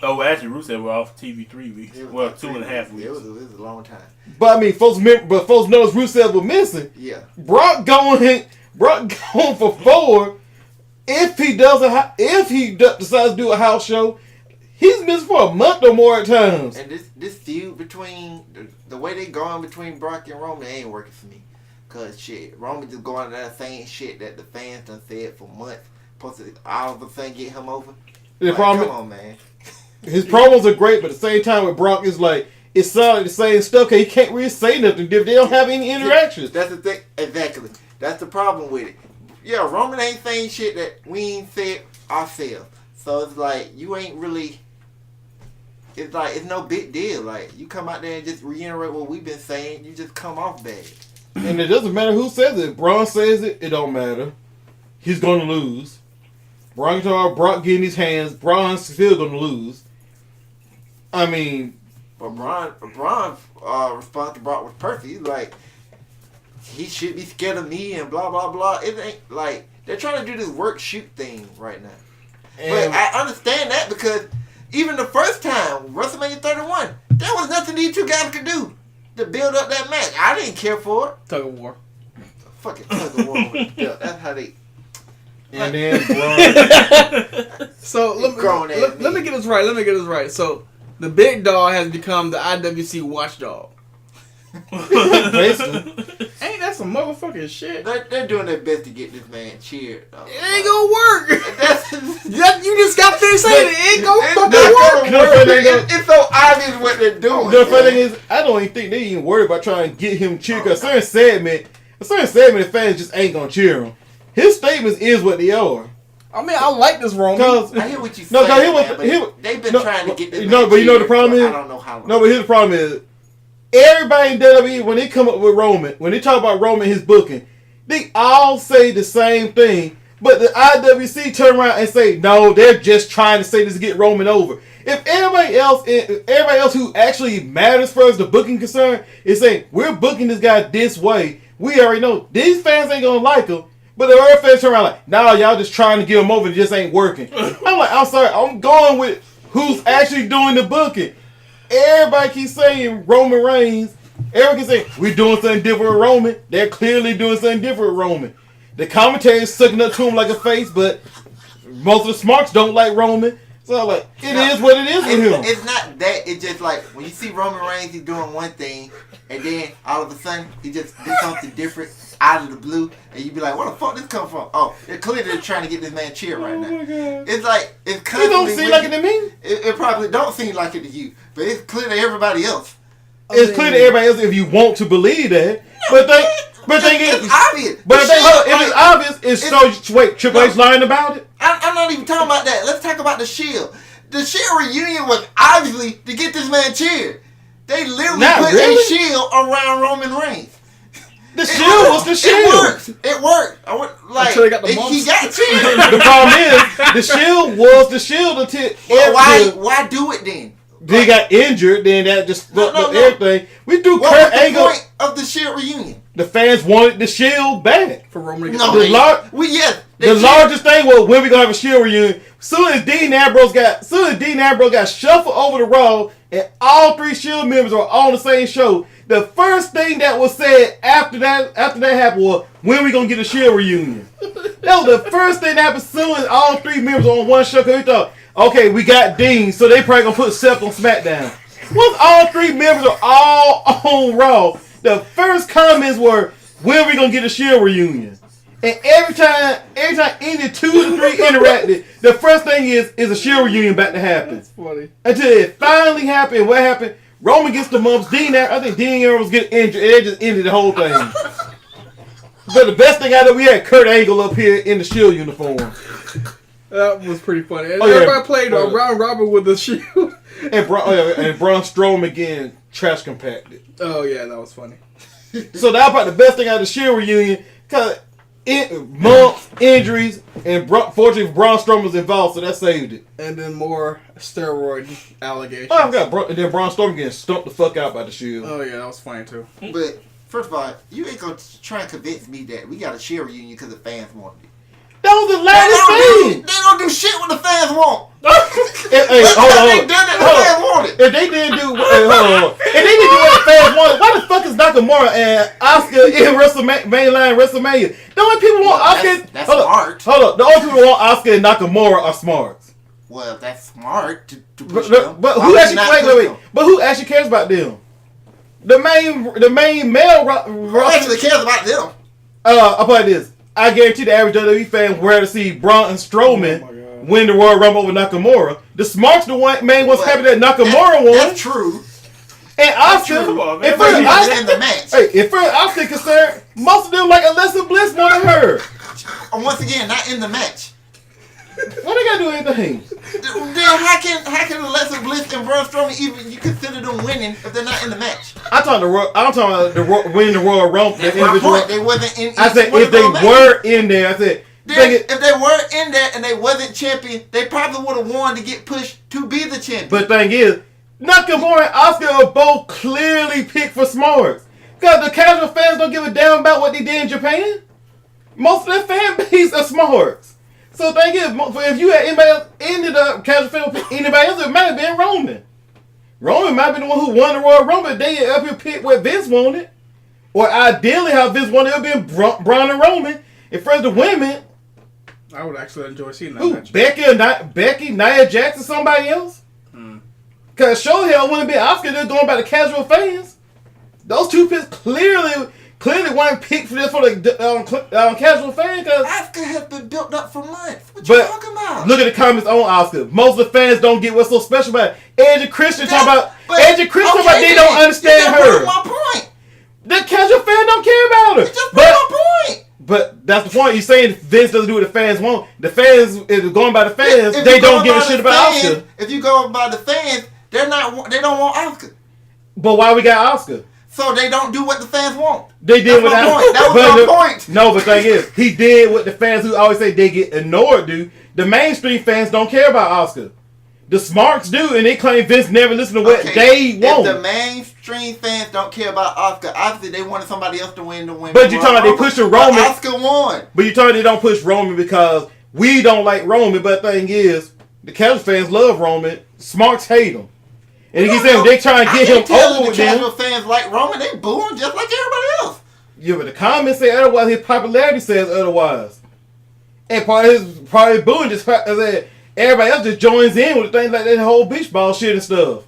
Oh, actually, Rusev was off TV 3 weeks. Well, 2.5 weeks. It was a long time. But folks noticed Rusev was missing. Yeah. Brock going for 4. If he decides to do a house show, He's missing for a month or more at times. And this feud between the way they going between Brock and Roman ain't working for me. Cause shit, Roman just going to that same shit that the fans done said for months. Supposed to all of a sudden get him over. The problem, come on, man. His promos are great, but at the same time with Brock, it's like it sounds like the same stuff. Cause he can't really say nothing if they don't have any interactions. That's the thing. Exactly. That's the problem with it. Yeah, Roman ain't saying shit that we ain't said ourselves. So it's like you ain't really. It's like it's no big deal. Like you come out there and just reiterate what we've been saying, you just come off bad. And it doesn't matter who says it. If Braun says it, it don't matter. He's gonna lose. Brock getting his hands. Braun's still gonna lose. I mean, but Braun response to Brock was perfect. He's like, he should be scared of me and blah blah blah. It ain't like they're trying to do this work shoot thing right now. But I understand that because even the first time WrestleMania 31, there was nothing these two guys could do to build up that match. I didn't care for it. Tug of war. Fucking tug of war. Yeah, that's how they. And then Braun. So let me get this right. So the big dog has become the IWC watchdog. Basically. Ain't that some motherfucking shit? They're doing their best to get this man cheered. It ain't gonna work. You just got finished saying it ain't gonna fucking work. It's so obvious what they're doing. The funny thing is, I don't even think they even worried about trying to get him cheered. Because a certain segment, the fans just ain't gonna cheer him. His statements is what they are. I mean, I like this Roman. I hear what you saying. They've been trying to get this man No, but you know the problem is? I don't know how long. No, but here's the problem is, everybody in WWE, when they come up with Roman, when they talk about Roman and his booking, they all say the same thing. But the IWC turn around and say, no, they're just trying to say this to get Roman over. If everybody else who actually matters for us, the booking concern, is saying, we're booking this guy this way, we already know these fans ain't going to like him. But the other fans turn around like, nah, y'all just trying to get him over. It just ain't working. I'm like, I'm sorry. I'm going with who's actually doing the booking. Everybody keeps saying Roman Reigns. Everyone keeps saying, we're doing something different with Roman. They're clearly doing something different with Roman. The commentators sucking up to him like a face, but most of the smarts don't like Roman. So I'm like, it is what it is with him. It's not that. It's just like, when you see Roman Reigns, he's doing one thing, and then all of a sudden, he just did something different out of the blue, and you be like, where the fuck this come from? Oh, they're clearly trying to get this man cheered right now. It's like, it's constantly. It don't seem like it to me. It probably don't seem like it to you, but it's clear to everybody else. It's clear to everybody else if you want to believe that. But it's obvious. But if it's obvious, it's so. Wait, Triple H lying about it? I'm not even talking about that. Let's talk about the Shield. The Shield reunion was obviously to get this man cheered. They literally put a shield around Roman Reigns. The Shield was the Shield. It worked. Until they got the he got cheered. The problem is, the Shield was the Shield until why do it then? They got injured, then that just fucked up everything. We threw Kurt Angle. What was the point of the Shield reunion? The fans wanted the Shield back. For Roman to get the largest thing was when we gonna have a Shield reunion. Soon as Dean Ambrose got shuffled over to Raw, and all three Shield members were on the same show. The first thing that was said after that happened was, when we gonna get a Shield reunion? That was the first thing that happened. Soon as all three members were on one show, because we thought, okay, we got Dean, so they probably gonna put Seth on SmackDown. Once all three members are all on Raw, the first comments were, when we gonna get a Shield reunion? And every time any 2 to 3 interacted, the first thing is a Shield reunion about to happen. That's funny. Until it finally happened. What happened? Roman gets the mumps. I think Dean Ambrose get injured. And it just ended the whole thing. But the best thing out of it, we had Kurt Angle up here in the Shield uniform. That was pretty funny. And everybody played round robin with the Shield. And Braun Strowman getting trash compacted. Oh yeah, that was funny. So that was probably the best thing out of the Shield reunion, because mumps, injuries, and fortunately Braun Strowman was involved, so that saved it. And then more steroid allegations. Oh, I forgot. And then Braun Strowman getting stumped the fuck out by the Shield. Oh yeah, that was funny too. But first of all, you ain't gonna try and convince me that we got a Shield reunion because the fans wanted it. That was the loudest thing. They don't do shit what the fans want. Hey, hold on. If they didn't do what the fans wanted, why the fuck is Nakamura and Asuka in mainline WrestleMania? The only people want Asuka. That's smart. Hold on. The only people who want Asuka and Nakamura are smarts. Well, that's smart to push But them. who Why would you actually not wait, push wait, wait? them? But who actually cares about them? The main male Who actually cares about them? I'll put it like this. I guarantee the average WWE fan where to see Braun and Strowman win the Royal Rumble with Nakamura. The smart's the main one's happy that Nakamura won. That's true. And Austin, Come on, man. if further In the match. Austin concerned, most of them like Alexa Bliss more than her. Once again, not in the match. What they gotta do anything? Then how can Alexa Bliss and Braun Strowman even you consider them winning if they're not in the match? I'm talking about winning the Royal Rumble. That's my point. They wasn't in. I said one if of they those matches. were in there, I said If they were in there and they wasn't champion, they probably would have won to get pushed to be the champion. But the thing is, Nakamura and Asuka are both clearly picked for smarts. Because the casual fans don't give a damn about what they did in Japan. Most of their fan base are smarts. So the thing is, if you had anybody else in the casual fan, anybody else, it might have been Roman. Roman might have been the one who won the Royal Rumble if they up here picked what Vince wanted. Or ideally how Vince wanted it would have been Braun and Roman. And for the women, I would actually enjoy seeing that who? match. Becky, Nia Jax, somebody else? Because show hell wouldn't be Oscar just going by the casual fans. Those two picks clearly weren't picked for this for the casual fans. Asuka has been built up for months. What you But talking about? look at the comments on Oscar. Most of the fans don't get what's so special about it. Edge and Christian talking about they don't understand her. My point. The casual fan don't care about her. You just proved my point. But that's the point. You're saying Vince doesn't do what the fans want. The fans, if going by the fans, If they you don't go give a by shit the about fans- Oscar. If you go by the fans, they don't want Asuka. But why we got Oscar? So they don't do what the fans want. They did That's my without. point. That was my point. No, but the thing is, he did what the fans who always say they get ignored do. The mainstream fans don't care about Oscar. The smarts do, and they claim Vince never listened to what they want. If the mainstream fans don't care about Asuka, obviously they wanted somebody else to win. But you talking about they pushing Roman? Asuka won. But you talking they don't push Roman because we don't like Roman. But the thing is, the casual fans love Roman. Smarts hate him. And he said they trying to get him over with the them. casual fans like Roman, they boo him just like everybody else. Yeah, but the comments say otherwise. His popularity says otherwise. And part of his booing just said everybody else just joins in with things like that whole beach ball shit and stuff.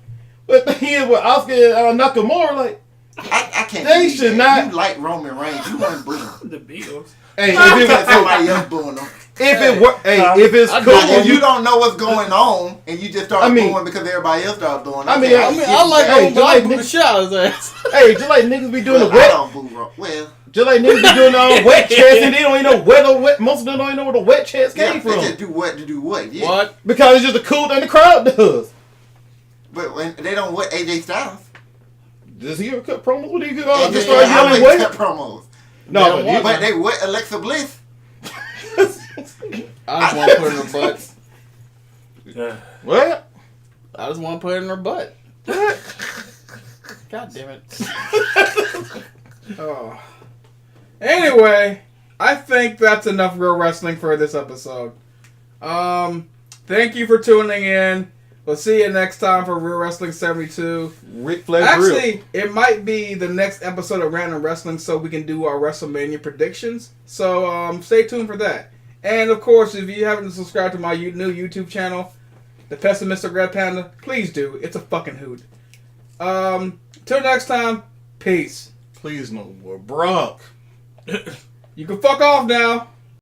But the thing is, with Oscar and Nakamura, like I can't. They should not. You like Roman Reigns? You want to boo him? The Beatles. hey, Somebody else booing him. if it's cool, If you don't know what's going on and you just start booing because everybody else started booing. I like I like boo the shit out of his ass. hey, just like niggas be doing Well, the wet. I don't boo Roman. Well, Just like niggas be doing the wet chest and they don't even know where most of them don't even know where the wet chest yeah, came they from. just do what to do what. Yeah. What? Because it's just a cool thing the crowd does. But when they don't what AJ Styles. Does he ever cut promos? What do you AJ just start Styles yelling cut wet? promos. No, But they what Alexa Bliss. I just want to put it in her butt. Yeah. What? I just want to put it in her butt. God damn it. Oh. Anyway, I think that's enough real wrestling for this episode. Thank you for tuning in. We'll see you next time for Real Wrestling 72. Ric Flair Actually, it might be the next episode of Random Wrestling so we can do our WrestleMania predictions. So stay tuned for that. And of course, if you haven't subscribed to my new YouTube channel, The Pessimistic Red Panda, please do. It's a fucking hoot. Till next time, peace. Please no more Brock. You can fuck off now.